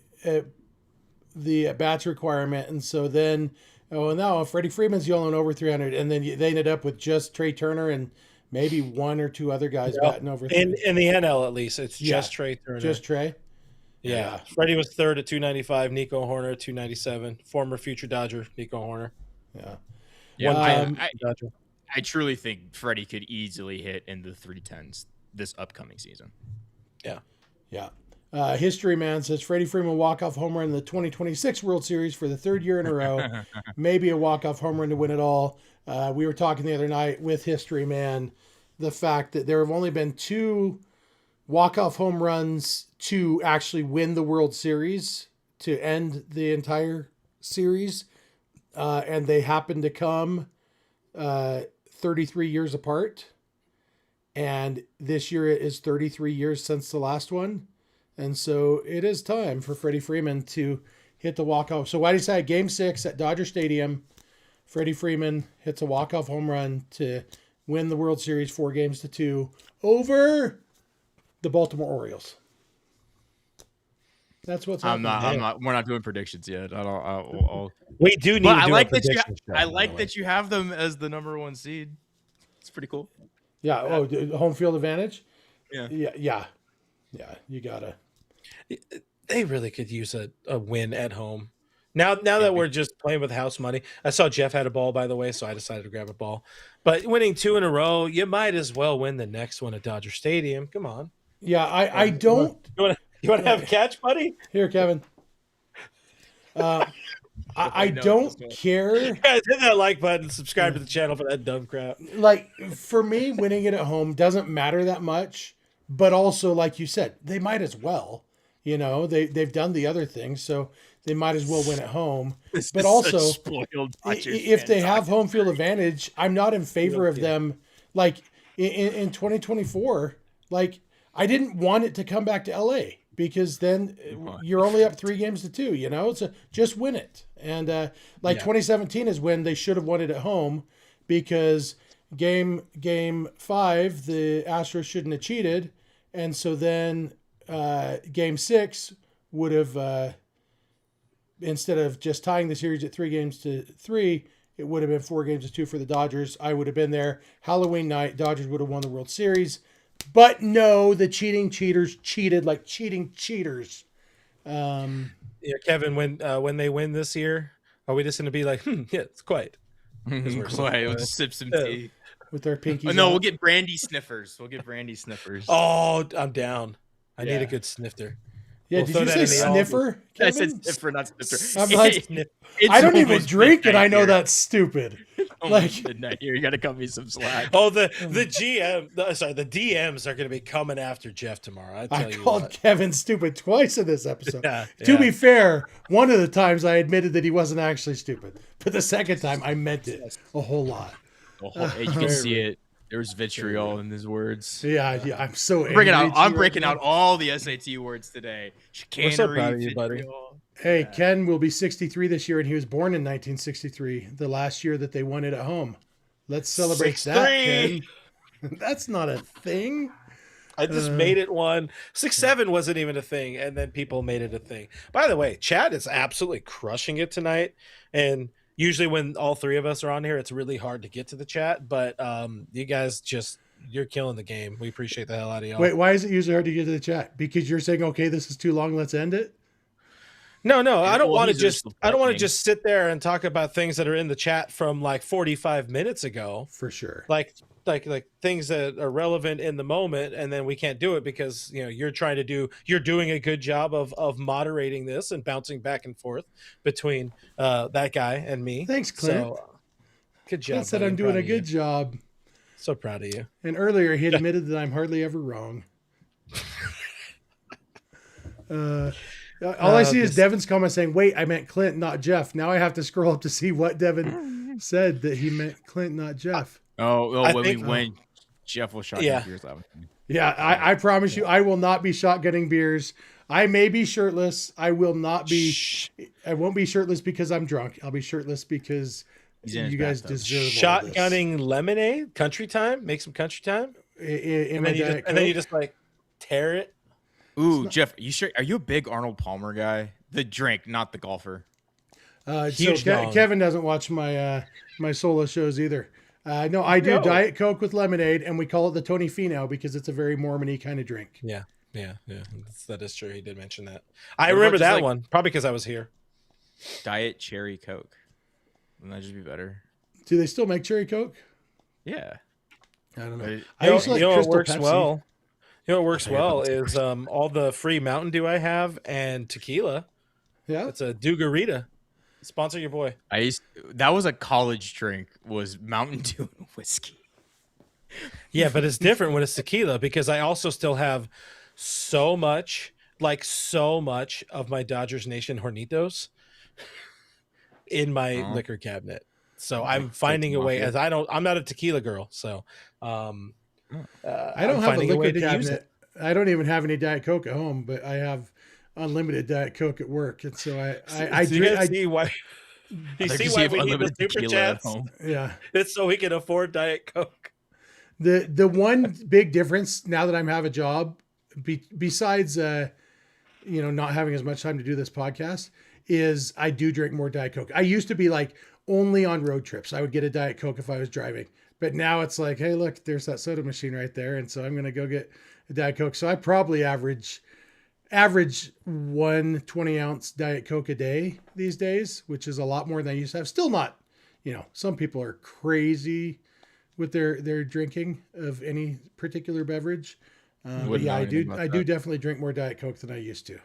bats requirement, and so then Oh, no, Freddie Freeman's the only one over 300, and then they ended up with just Trey Turner and maybe one or two other guys batting over. In the NL at least, it's Yeah, just Trey Turner. just Trey. Yeah. Freddie was third at 295. Nico Horner at 297. Former future Dodger Nico Horner. Yeah. Yeah, I truly think Freddie could easily hit in the 310s this upcoming season. Yeah. Yeah. History Man says Freddie Freeman walk-off home run in the 2026 World Series for the third year in a row. Maybe a walk-off home run to win it all. We were talking the other night with History Man, the fact that there have only been 2 walk-off home runs to actually win the World Series, to end the entire series. And they happen to come 33 years apart. And this year it is 33 years since the last one. And so it is time for Freddie Freeman to hit the walk-off. So why do you say Game 6 at Dodger Stadium, Freddie Freeman hits a walk-off home run to win the World Series 4-2 over the Baltimore Orioles. That's what's happening. We're not doing predictions yet. We do need. But to do I like a that. I show, like that you have them as the number 1 seed. It's pretty cool. Yeah. Oh, home field advantage. Yeah. Yeah. You gotta. They really could use a win at home. Now that we're just playing with house money. I saw Jeff had a ball, by the way, so I decided to grab a ball. But winning 2 in a row, you might as well win the next one at Dodger Stadium. Come on. Yeah, I don't. You want to have a catch, buddy? Here, Kevin. I don't care. Guys, hit that like button, subscribe to the channel for that dumb crap. Like, for me, winning it at home doesn't matter that much. But also, like you said, they might as well. You know, they've done the other things, so they might as well win at home. But also, if they have home field advantage, I'm not in favor of them. Like, in 2024, like, I didn't want it to come back to LA because then you're only up 3-2, you know? So just win it. And 2017 is when they should have won it at home because game 5, the Astros shouldn't have cheated. And so then game 6 would have, instead of just tying the series at 3-3, it would have been 4-2 for the Dodgers. I would have been there. Halloween night, Dodgers would have won the World Series. But no, the cheating cheaters cheated like cheating cheaters. Yeah, Kevin, when they win this year, are we just going to be like, yeah, it's quite. We'll sip some tea. With their pinkies. Oh, no, out. we'll get brandy sniffers. Oh, I'm down. I need a good snifter. Yeah, did you say sniffer? I said sniffer, not sniffer. I'm like, I don't even drink, and I know that's stupid. Like midnight here, you got to cut me some slack. Oh, the DMs are going to be coming after Jeff tomorrow. I called Kevin stupid twice in this episode. Yeah. To be fair, one of the times I admitted that he wasn't actually stupid, but the second time I meant it a whole lot. You can see it. There's vitriol in his words. Yeah, I'm so angry. I'm breaking out all the SAT words today. We're so proud of you, buddy. Hey, Ken will be 63 this year, and he was born in 1963, the last year that they won it at home. Let's celebrate 63. that, Ken. That's not a thing. I just made it one. 6-7 wasn't even a thing, and then people made it a thing. By the way, Chad is absolutely crushing it tonight, and usually when all 3 of us are on here, it's really hard to get to the chat, but you guys you're killing the game. We appreciate the hell out of y'all. Wait, why is it usually hard to get to the chat? Because you're saying, okay, this is too long, let's end it? No, I don't want to just sit there and talk about things that are in the chat from like 45 minutes ago. For sure. Like things that are relevant in the moment, and then we can't do it because you're doing a good job of moderating this and bouncing back and forth between that guy and me. Thanks, Clint. So, good job. Clint said I'm doing a good job. So proud of you. And earlier he admitted that I'm hardly ever wrong. All I see is Devin's comment saying, wait, I meant Clint, not Jeff. Now I have to scroll up to see what Devin said, that he meant Clint, not Jeff. When Jeff will shotgun beers. Yeah, I promise you, I will not be shotgunning beers. I may be shirtless. I won't be shirtless because I'm drunk. I'll be shirtless because you guys deserve shotgunning lemonade, country time, make some country time. And then you just like tear it. Ooh, Jeff, are you a big Arnold Palmer guy? The drink, not the golfer. Huge dong. Kevin doesn't watch my solo shows either. No, I do No. Diet Coke with lemonade, and we call it the Tony Finau because it's a very Mormon-y kind of drink. Yeah. That is true. He did mention that. I What about remember just, that like- one, probably because I was here. Diet cherry Coke. Wouldn't that just be better? Do they still make cherry Coke? Yeah. I don't know. But I used to like you know what Crystal works Pepsi. well? You know what works I forgot well about is all the free Mountain Dew I have and tequila. Yeah. It's a Dugarita. Sponsor your boy. That was a college drink, was Mountain Dew and whiskey. Yeah, but it's different when it's tequila because I also still have so much of my Dodgers Nation Hornitos in my liquor cabinet. So I'm finding a way, as I'm not a tequila girl, so I don't have a liquor cabinet. I don't even have any Diet Coke at home, but I have unlimited Diet Coke at work, and so I see why. You see why we need the super tequila chats? at home. Yeah. It's so we can afford Diet Coke. The one big difference now that I'm have a job, besides not having as much time to do this podcast, is I do drink more Diet Coke. I used to be like only on road trips I would get a Diet Coke if I was driving, but now it's like, hey, look, there's that soda machine right there, and so I'm gonna go get a Diet Coke. So I probably average 1 20-ounce Diet Coke a day these days, which is a lot more than I used to have. Still not, some people are crazy with their drinking of any particular beverage. But yeah, I do definitely drink more Diet Coke than I used to.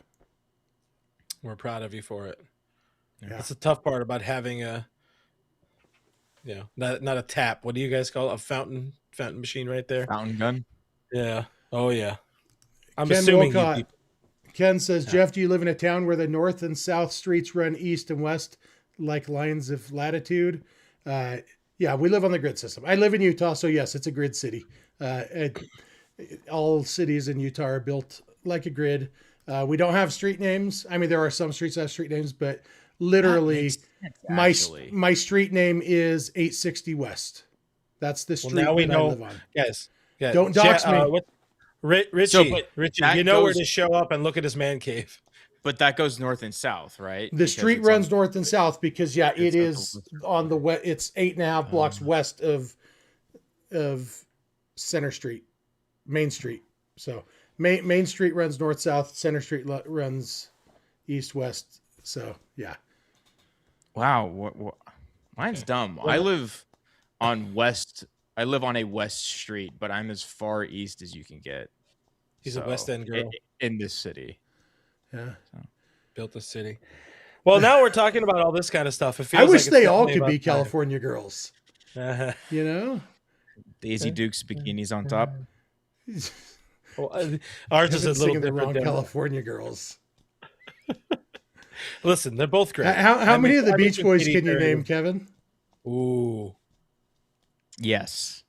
We're proud of you for it. Yeah. That's the tough part about having a, not a tap. What do you guys call it? A fountain machine right there? Fountain gun. Yeah. Oh yeah. I'm Ken assuming Wolcott, Ken says, Jeff, do you live in a town where the north and south streets run east and west like lines of latitude? Yeah, we live on the grid system. I live in Utah, so yes, it's a grid city. All cities in Utah are built like a grid. We don't have street names. I mean, there are some streets that have street names, but literally my street name is 860 West. That's the street now we that know, I live on. Guys, Don't dox me. Richie, you know where to show up and look at his man cave. But that goes north and south, right? The street runs north and south because it is on the west. It's 8.5 blocks west of Center Street, Main Street. So Main Street runs north south. Center Street runs east west. So yeah. Wow, what? Mine's dumb. I live on a west street, but I'm as far east as you can get. He's a West End girl in this city. Yeah. So. Built a city. Well, now we're talking about all this kind of stuff. It feels I wish like they all could be California girls. Daisy Dukes bikinis on top. Well, ours is a little the wrong different. California girls. Listen, they're both great. How many of the Beach Boys can you name, Kevin? Ooh. Yes.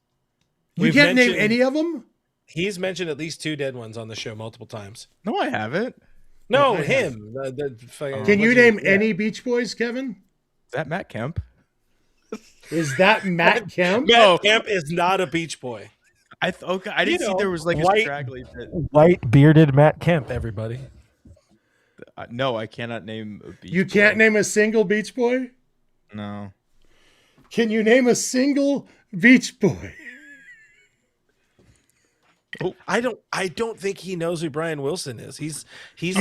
You can't name any of them? He's mentioned at least 2 dead ones on the show multiple times. No, I haven't. No, him. Can you name any Beach Boys, Kevin? Is that Matt Kemp? Is that Matt Kemp? Matt Kemp is not a Beach Boy. I didn't see there was like a straggly bit. White bearded Matt Kemp, everybody. No, I cannot name a Beach You Boy. can't name a single Beach Boy? No. Can you name a single Beach Boy? Oh. I don't think he knows who Brian Wilson is. He's do you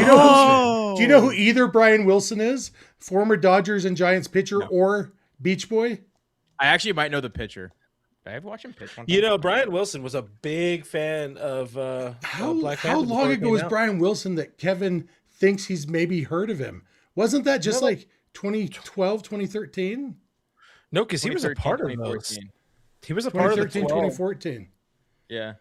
know who either Brian Wilson is? Former Dodgers and Giants pitcher or Beach Boy? I actually might know the pitcher. Did I ever watch him pitch one time? Brian Wilson was a big fan of how Black Panther long ago was Brian Wilson that Kevin thinks he's maybe heard of him? Wasn't that just like 2012, 2013? No, because he was a part of those. He was a part of the 2014. Yeah.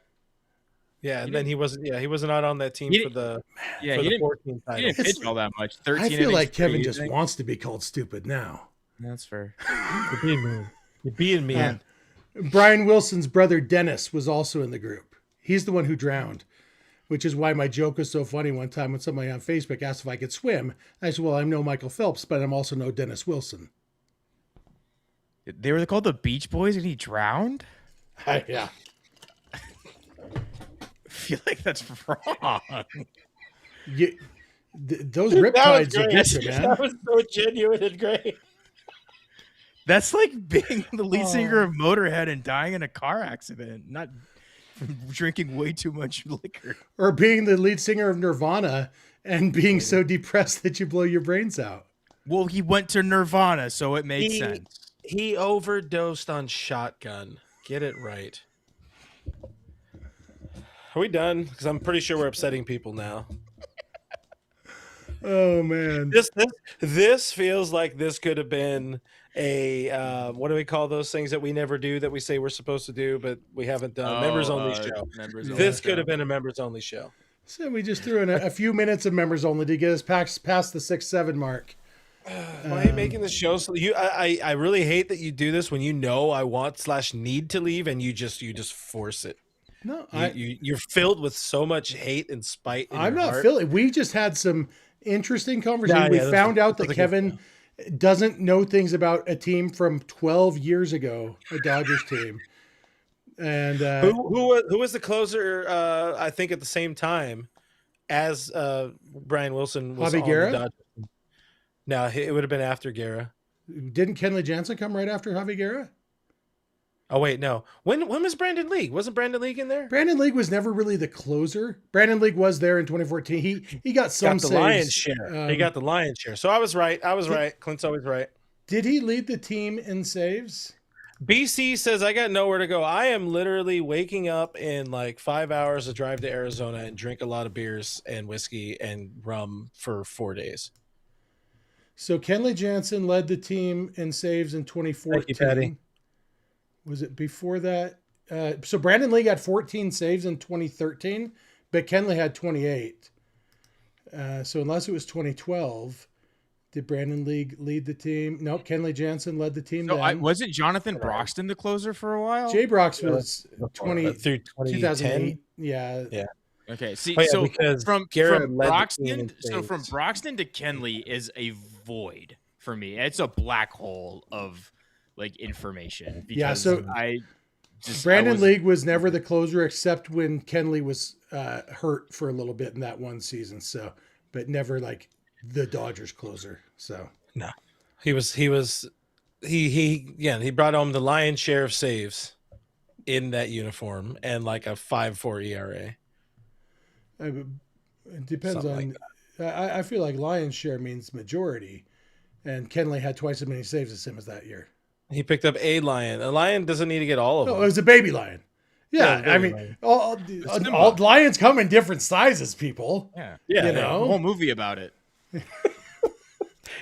Yeah, and then he wasn't out on that team for the 14 title. He didn't pitch all that much. 13 I feel like Kevin just wants to be called stupid now. That's fair. You're being mean. Brian Wilson's brother Dennis was also in the group. He's the one who drowned, which is why my joke was so funny one time when somebody on Facebook asked if I could swim. I said, well, I'm no Michael Phelps, but I'm also no Dennis Wilson. They were called the Beach Boys and he drowned? Yeah. I feel like that's wrong. Those That was riptides will great. get you, man. That was so genuine and great. That's like being the lead singer Oh. of Motorhead and dying in a car accident, not from drinking way too much liquor. Or being the lead singer of Nirvana and being so depressed that you blow your brains out. Well, he went to Nirvana, so it made sense. He overdosed on shotgun. Get it right. Are we done? Because I'm pretty sure we're upsetting people now. Oh man, This feels like this could have been a what do we call those things that we never do that we say we're supposed to do but we haven't done? Members only show. This could have been a members only show. so we just threw in a few minutes of members only to get us past the 6-7 mark. Why are you making the show? So I really hate that you do this when you know I want / need to leave and you just force it. No, You're filled with so much hate and spite. I'm not feeling. We just had some interesting conversation. Yeah, we found out that Kevin doesn't know things about a team from 12 years ago, a Dodgers team. And who was the closer? I think at the same time as Brian Wilson was Javi on Guerra? the Dodgers. No, it would have been after Guerra. didn't Kenley Jansen come right after Javi Guerra? Oh wait, no. When was Brandon League? Wasn't Brandon League in there? Brandon League was never really the closer. Brandon League was there in 2014. He got some the saves. lion's share. He got the lion's share. So I was right. Right. Clint's always right. Did he lead the team in saves? BC says I got nowhere to go. I am literally waking up in like 5 hours to drive to Arizona and drink a lot of beers and whiskey and rum for 4 days. So Kenley Jansen led the team in saves in 2014. Thank you, Patty. Was it before that? So Brandon League had 14 saves in 2013, but Kenley had 28. So unless it was 2012, did Brandon League lead the team? Nope, Kenley Jansen led the team So then. wasn't Jonathan Broxton the closer for a while? Jay Brox was Through 2008. Yeah. Okay, see, Oh, yeah, so because from Garrett led the team Broxton, in so from saves. Broxton to Kenley is a void for me. It's a black hole of like information. Yeah, Because so Brandon League was never the closer except when Kenley was hurt for a little bit in that one season. So, but never like the Dodgers closer. So No, he brought home the lion's share of saves in that uniform and like a 5.4 ERA. it depends Something on. I feel like lion's share means majority, and Kenley had twice as many saves as him as that year. He picked up a lion. A lion doesn't need to get all of No, them. it was a baby lion. Yeah, Yeah, I baby mean, lion. all lions come in different sizes, people. yeah, Yeah, you a know. whole movie about it.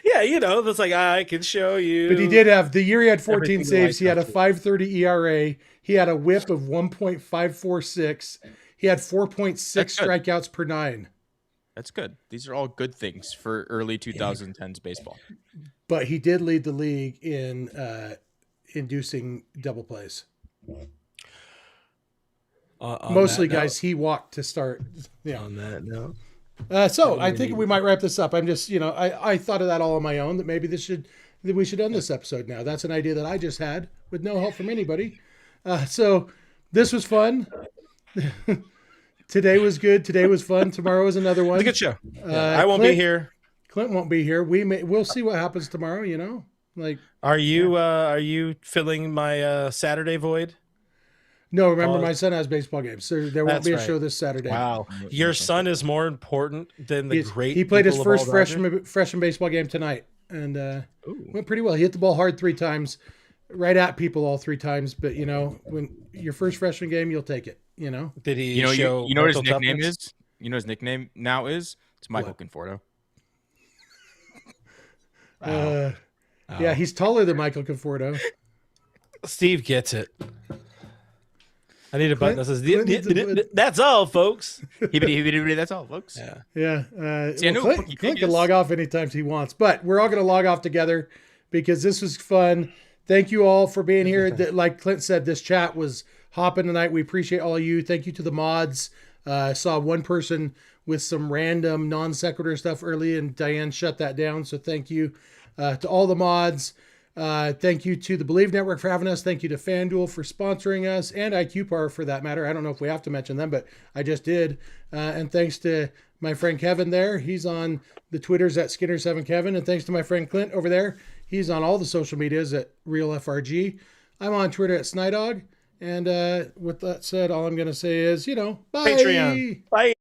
Yeah, that's like I can show you. But he did have the year he had 14 Everything saves. He had a like that. 5.30 ERA. He had a WHIP of 1.546. He had 4.6 That's good. strikeouts per 9. That's good. These are all good things for early 2010s baseball. But he did lead the league in inducing double plays. Mostly, guys, he walked to start. Yeah. On that note, So I think we might wrap this up. I'm just, I thought of that all on my own. That maybe we should end this episode now. That's an idea that I just had with no help from anybody. So this was fun. Today was good. Today was fun. Tomorrow is another one. it's a good show. I won't be Clint- here. Clint won't be here. We'll see what happens tomorrow. Like Are you filling my Saturday void? no. Remember, my son has baseball games, so there won't That's be a right. show this Saturday. Wow, your son is more important than the great. He played his people of first all Dodgers? freshman baseball game tonight, and went pretty well. He hit the ball hard 3 times, right at people all 3 times. But when your first freshman game, you'll take it. Did he? You know show what his mental nickname toughness? is? You know his nickname now is? It's Michael Conforto. Yeah, he's taller than Michael Conforto. Steve gets it. I need a button that says, Clint needs a button. "That's all, folks." Hibbity, that's all, folks. Yeah. Yeah, See, I know Clint can pages. log off anytime he wants, but we're all going to log off together because this was fun. Thank you all for being here. Like Clint said, this chat was hopping tonight. We appreciate all of you. Thank you to the mods. I saw one person with some random non sequitur stuff early, and Diane shut that down. So thank you to all the mods. Thank you to the Believe Network for having us. Thank you to FanDuel for sponsoring us, and IQ Power for that matter. I don't know if we have to mention them, but I just did. And thanks to my friend Kevin there. He's on the Twitters at Skinner7Kevin. And thanks to my friend Clint over there. He's on all the social medias at RealFRG. I'm on Twitter at Snydog. And with that said, all I'm going to say is, bye. Patreon. Bye.